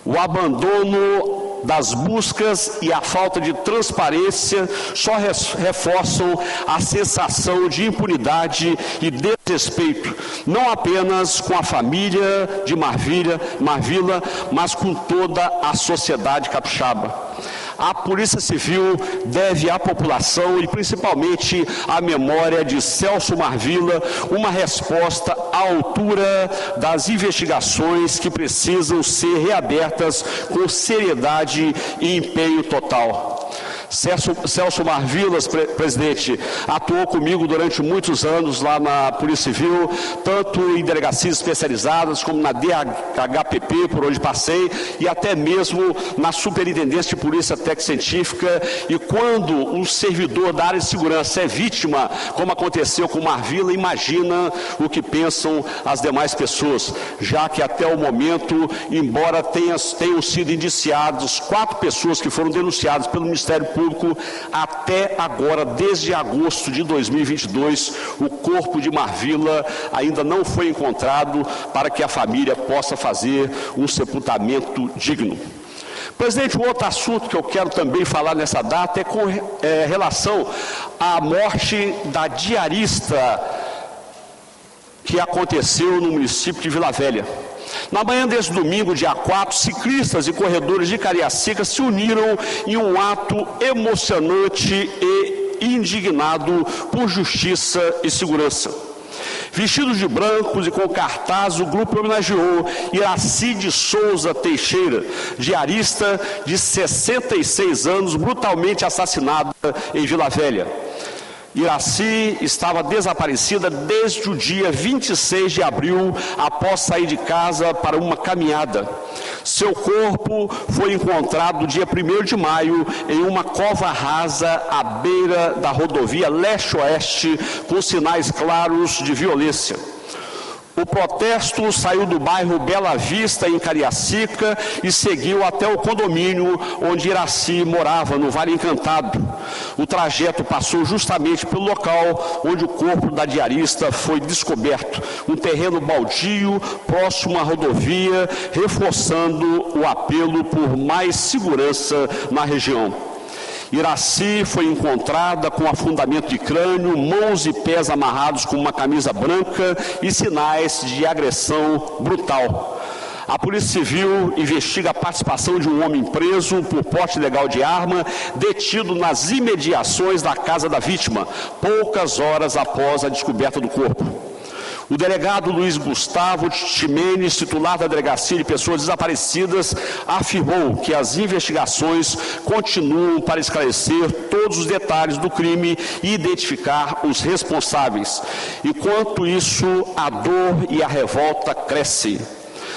O abandono das buscas e a falta de transparência só reforçam a sensação de impunidade e desrespeito, não apenas com a família de Marvila, mas com toda a sociedade capixaba. A Polícia Civil deve à população e principalmente à memória de Celso Marvila uma resposta à altura das investigações que precisam ser reabertas com seriedade e empenho total. Celso Marvila, presidente, atuou comigo durante muitos anos lá na Polícia Civil, tanto em delegacias especializadas como na DHPP, por onde passei, e até mesmo na Superintendência de Polícia Técnico-Científica. E quando um servidor da área de segurança é vítima, como aconteceu com Marvila, imagina o que pensam as demais pessoas, já que até o momento, embora tenham sido indiciados 4 pessoas que foram denunciadas pelo Ministério Público, até agora, desde agosto de 2022, o corpo de Marvila ainda não foi encontrado para que a família possa fazer um sepultamento digno. Presidente, um outro assunto que eu quero também falar nessa data é com relação à morte da diarista que aconteceu no município de Vila Velha. Na manhã desse domingo, dia 4, ciclistas e corredores de Cariacica se uniram em um ato emocionante e indignado por justiça e segurança. Vestidos de brancos e com cartaz, o grupo homenageou Iraci de Souza Teixeira, diarista de 66 anos, brutalmente assassinada em Vila Velha. Iraci estava desaparecida desde o dia 26 de abril, após sair de casa para uma caminhada. Seu corpo foi encontrado no dia 1º de maio em uma cova rasa à beira da rodovia leste-oeste, com sinais claros de violência. O protesto saiu do bairro Bela Vista, em Cariacica, e seguiu até o condomínio onde Iraci morava, no Vale Encantado. O trajeto passou justamente pelo local onde o corpo da diarista foi descoberto, um terreno baldio próximo à rodovia, reforçando o apelo por mais segurança na região. Iraci foi encontrada com afundamento de crânio, mãos e pés amarrados com uma camisa branca e sinais de agressão brutal. A Polícia Civil investiga a participação de um homem preso por porte ilegal de arma, detido nas imediações da casa da vítima, poucas horas após a descoberta do corpo. O delegado Luiz Gustavo Ximenes, titular da Delegacia de Pessoas Desaparecidas, afirmou que as investigações continuam para esclarecer todos os detalhes do crime e identificar os responsáveis. Enquanto isso, a dor e a revolta crescem.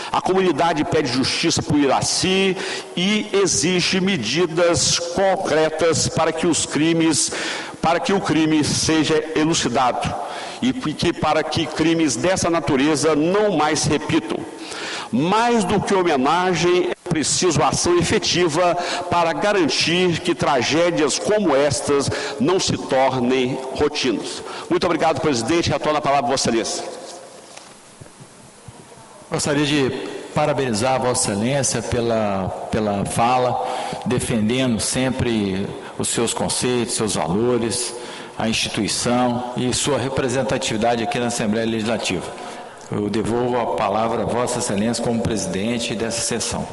A comunidade pede justiça por Iraci e exige medidas concretas para que o crime seja elucidado e para que crimes dessa natureza não mais se repitam. Mais do que homenagem, é preciso ação efetiva para garantir que tragédias como estas não se tornem rotinas. Muito obrigado, presidente. Retorno a palavra a Vossa Excelência. Gostaria de parabenizar a Vossa Excelência pela fala, defendendo sempre os seus conceitos, seus valores, a instituição e sua representatividade aqui na Assembleia Legislativa. Eu devolvo a palavra a Vossa Excelência como presidente dessa sessão.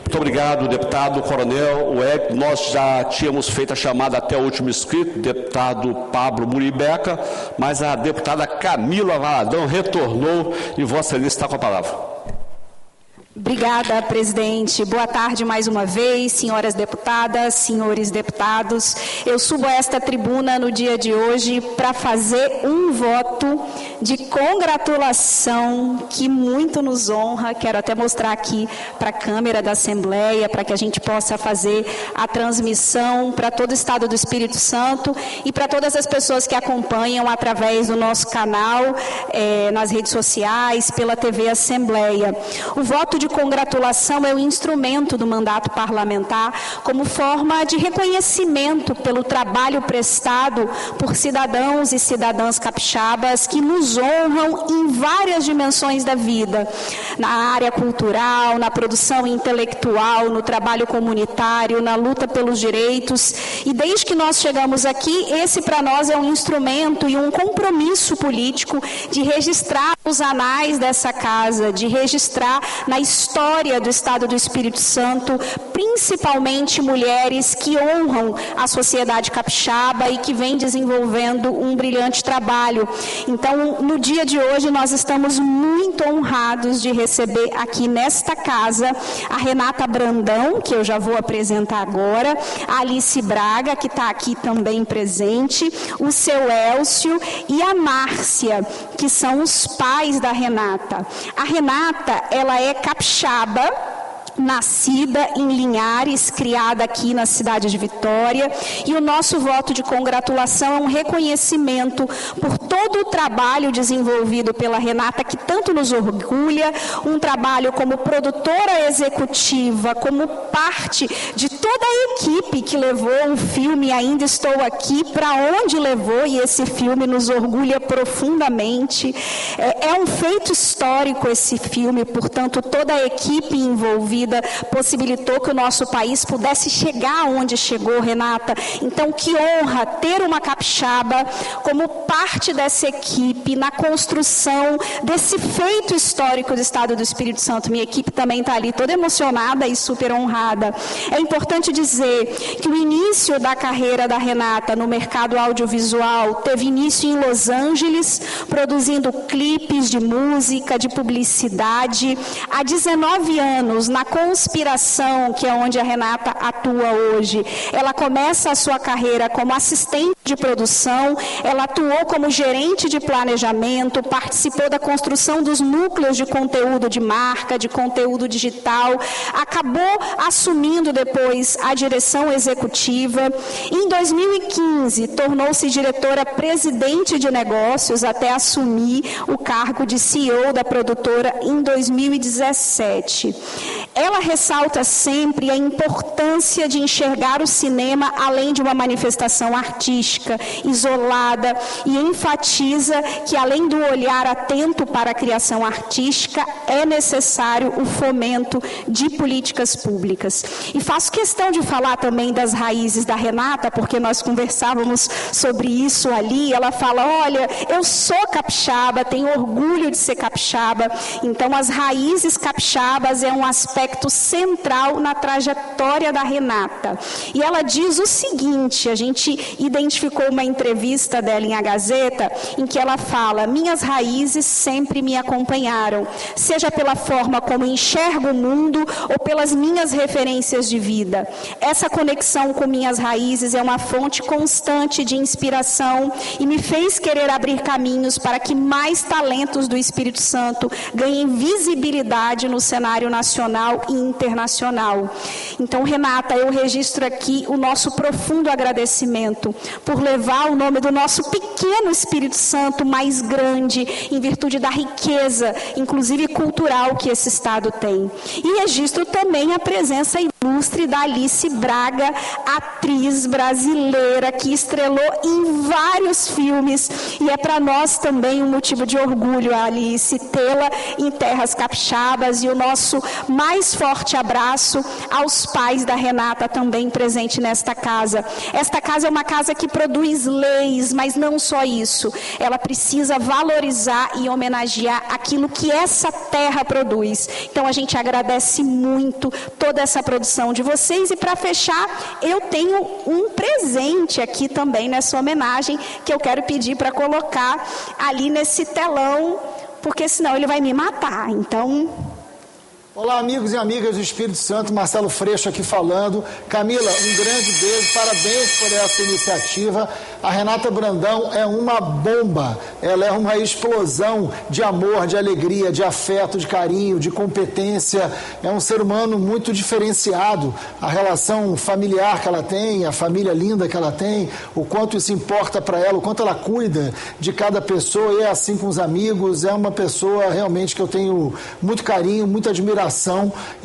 Muito obrigado, deputado Coronel Ué. Nós já tínhamos feito a chamada até o último inscrito, deputado Pablo Muribeca, mas a deputada Camila Valadão retornou e Vossa Excelência está com a palavra. Obrigada, presidente. Boa tarde mais uma vez, senhoras deputadas, senhores deputados. Eu subo a esta tribuna no dia de hoje para fazer um voto de congratulação que muito nos honra. Quero até mostrar aqui para a câmera da Assembleia, para que a gente possa fazer a transmissão para todo o Estado do Espírito Santo e para todas as pessoas que acompanham através do nosso canal, nas redes sociais, pela TV Assembleia. O voto de congratulação é o instrumento do mandato parlamentar como forma de reconhecimento pelo trabalho prestado por cidadãos e cidadãs capixabas que nos honram em várias dimensões da vida, na área cultural, na produção intelectual, no trabalho comunitário, na luta pelos direitos. E desde que nós chegamos aqui, esse para nós é um instrumento e um compromisso político de registrar os anais dessa casa, de registrar na história do Estado do Espírito Santo, principalmente mulheres que honram a sociedade capixaba e que vem desenvolvendo um brilhante trabalho. Então, no dia de hoje, nós estamos muito honrados de receber aqui nesta casa a Renata Brandão, que eu já vou apresentar agora, a Alice Braga, que está aqui também presente, o seu Elcio e a Márcia, que são os pais da Renata. A Renata, ela é capixaba, nascida em Linhares, criada aqui na cidade de Vitória, e o nosso voto de congratulação é um reconhecimento por todo o trabalho desenvolvido pela Renata, que tanto nos orgulha, um trabalho como produtora executiva, como parte de toda a equipe que levou o filme Ainda Estou Aqui, para onde levou, e esse filme nos orgulha profundamente. É um feito histórico esse filme, portanto, toda a equipe envolvida possibilitou que o nosso país pudesse chegar onde chegou, Renata. Então, que honra ter uma capixaba como parte dessa equipe na construção desse feito histórico do Estado do Espírito Santo. Minha equipe também está ali toda emocionada e super honrada. É importante dizer que o início da carreira da Renata no mercado audiovisual teve início em Los Angeles, produzindo clipes de música, de publicidade. Há 19 anos, na Conspiração, que é onde a Renata atua hoje, ela começa a sua carreira como assistente de produção, ela atuou como gerente de planejamento, participou da construção dos núcleos de conteúdo de marca, de conteúdo digital, acabou assumindo depois a direção executiva. Em 2015, tornou-se diretora-presidente de negócios até assumir o cargo de CEO da produtora em 2017. Ela ressalta sempre a importância de enxergar o cinema além de uma manifestação artística, isolada, e enfatiza que, além do olhar atento para a criação artística, é necessário o fomento de políticas públicas. E faço questão de falar também das raízes da Renata, porque nós conversávamos sobre isso ali. Ela fala, olha, eu sou capixaba, tenho orgulho de ser capixaba. Então, as raízes capixabas é um aspecto central na trajetória da Renata. E ela diz o seguinte, a gente identificou uma entrevista dela em A Gazeta, em que ela fala, minhas raízes sempre me acompanharam, seja pela forma como enxergo o mundo ou pelas minhas referências de vida. Essa conexão com minhas raízes é uma fonte constante de inspiração e me fez querer abrir caminhos para que mais talentos do Espírito Santo ganhem visibilidade no cenário nacional e internacional. Então, Renata, eu registro aqui o nosso profundo agradecimento por levar o nome do nosso pequeno Espírito Santo mais grande, em virtude da riqueza, inclusive cultural, que esse Estado tem. E registro também a presença ilustre da Alice Braga, atriz brasileira que estrelou em vários filmes, e é para nós também um motivo de orgulho, Alice, tê-la em terras capixabas, e o nosso mais forte abraço aos pais da Renata também presente nesta casa. Esta casa é uma casa que produz leis, mas não só isso, ela precisa valorizar e homenagear aquilo que essa terra produz. Então a gente agradece muito toda essa produção de vocês, e para fechar, eu tenho um presente aqui também nessa homenagem, que eu quero pedir para colocar ali nesse telão, porque senão ele vai me matar. Então... Olá, amigos e amigas do Espírito Santo, Marcelo Freixo aqui falando. Camila, um grande beijo, parabéns por essa iniciativa. A Renata Brandão é uma bomba, ela é uma explosão de amor, de alegria, de afeto, de carinho, de competência. É um ser humano muito diferenciado. A relação familiar que ela tem, a família linda que ela tem, o quanto isso importa para ela, o quanto ela cuida de cada pessoa, e é assim com os amigos. É uma pessoa realmente que eu tenho muito carinho, muita admiração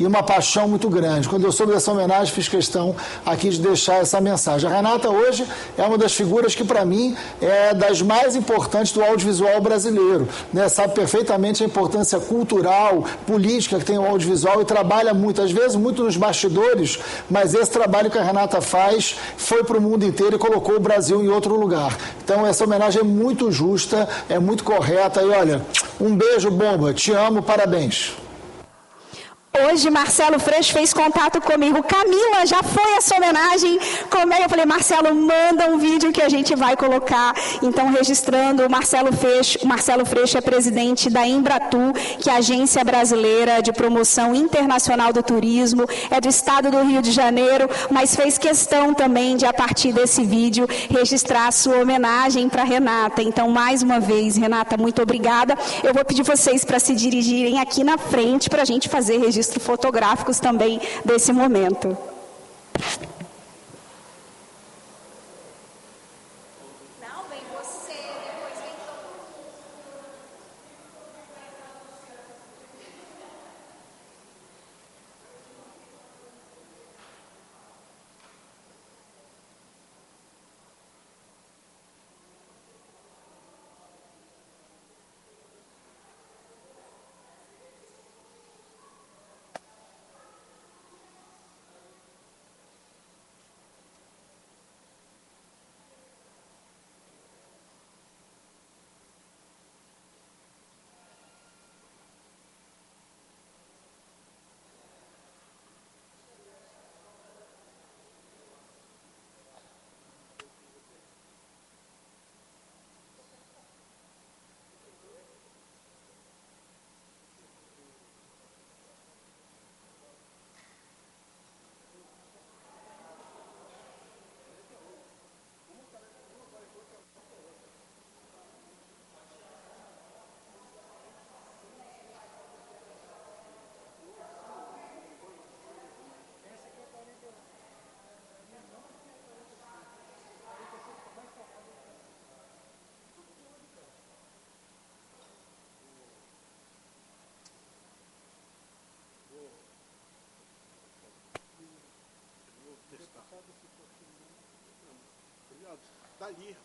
e uma paixão muito grande. Quando eu soube dessa homenagem, fiz questão aqui de deixar essa mensagem. A Renata hoje é uma das figuras que, para mim, é das mais importantes do audiovisual brasileiro, né? Sabe perfeitamente a importância cultural, política que tem o audiovisual, e trabalha muito, às vezes muito nos bastidores, mas esse trabalho que a Renata faz foi para o mundo inteiro e colocou o Brasil em outro lugar. Então essa homenagem é muito justa, é muito correta, e olha, um beijo, bomba, te amo, parabéns. Hoje, Marcelo Freixo fez contato comigo. Camila, já foi essa homenagem? Como é? Eu falei, Marcelo, manda um vídeo que a gente vai colocar. Então, registrando, o Marcelo Freixo é presidente da Embratu, que é a Agência Brasileira de Promoção Internacional do Turismo, é do estado do Rio de Janeiro, mas fez questão também de, a partir desse vídeo, registrar a sua homenagem para Renata. Então, mais uma vez, Renata, muito obrigada. Eu vou pedir vocês para se dirigirem aqui na frente para a gente fazer registro fotográficos também desse momento. Dali.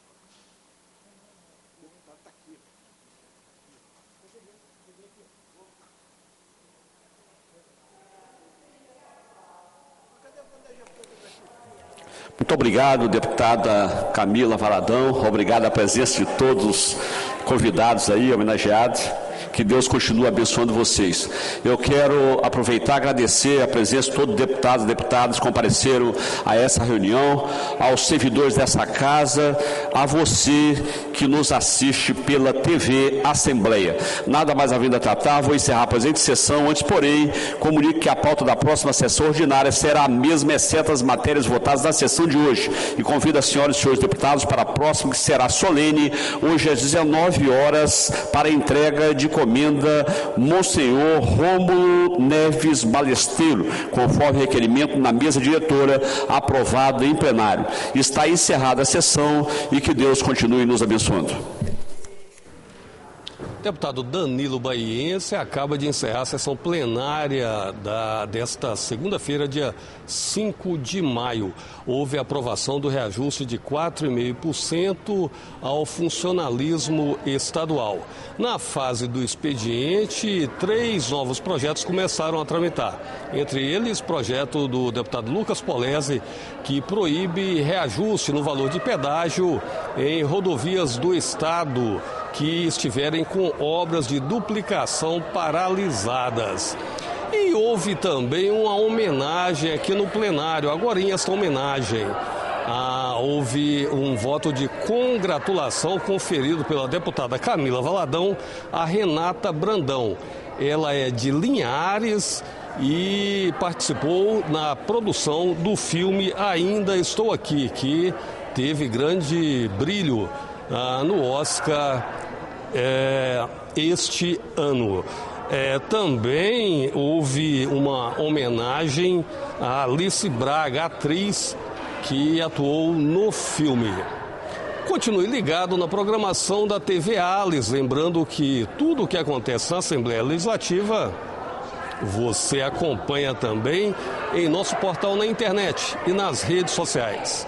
Muito obrigado, deputada Camila Valadão. Obrigado à presença de todos os convidados aí, homenageados. Que Deus continue abençoando vocês. Eu quero aproveitar e agradecer a presença de todos os deputados e deputadas que compareceram a essa reunião, aos servidores dessa casa, a você que nos assiste pela TV Assembleia. Nada mais havendo a tratar, vou encerrar a presente sessão. Antes, porém, comunico que a pauta da próxima sessão ordinária será a mesma, exceto as matérias votadas na sessão de hoje. E convido as senhoras e senhores deputados para a próxima, que será solene, hoje às 19 horas, para a entrega de comenda Monsenhor Rômulo Neves Balesteiro, conforme requerimento na mesa diretora, aprovado em plenário. Está encerrada a sessão e que Deus continue nos abençoando. Deputado Danilo Baiense acaba de encerrar a sessão plenária desta segunda-feira, dia 5 de maio. Houve aprovação do reajuste de 4,5% ao funcionalismo estadual. Na fase do expediente, 3 novos projetos começaram a tramitar. Entre eles, projeto do deputado Lucas Polese, que proíbe reajuste no valor de pedágio em rodovias do estado que estiverem com obras de duplicação paralisadas. E houve também uma homenagem aqui no plenário, agorinha esta homenagem. Houve um voto de congratulação conferido pela deputada Camila Valadão a Renata Brandão. Ela é de Linhares e participou na produção do filme Ainda Estou Aqui, que teve grande brilho no Oscar este ano. Também houve uma homenagem a Alice Braga, atriz que atuou no filme. Continue ligado na programação da TV Alice, lembrando que tudo o que acontece na Assembleia Legislativa você acompanha também em nosso portal na internet e nas redes sociais.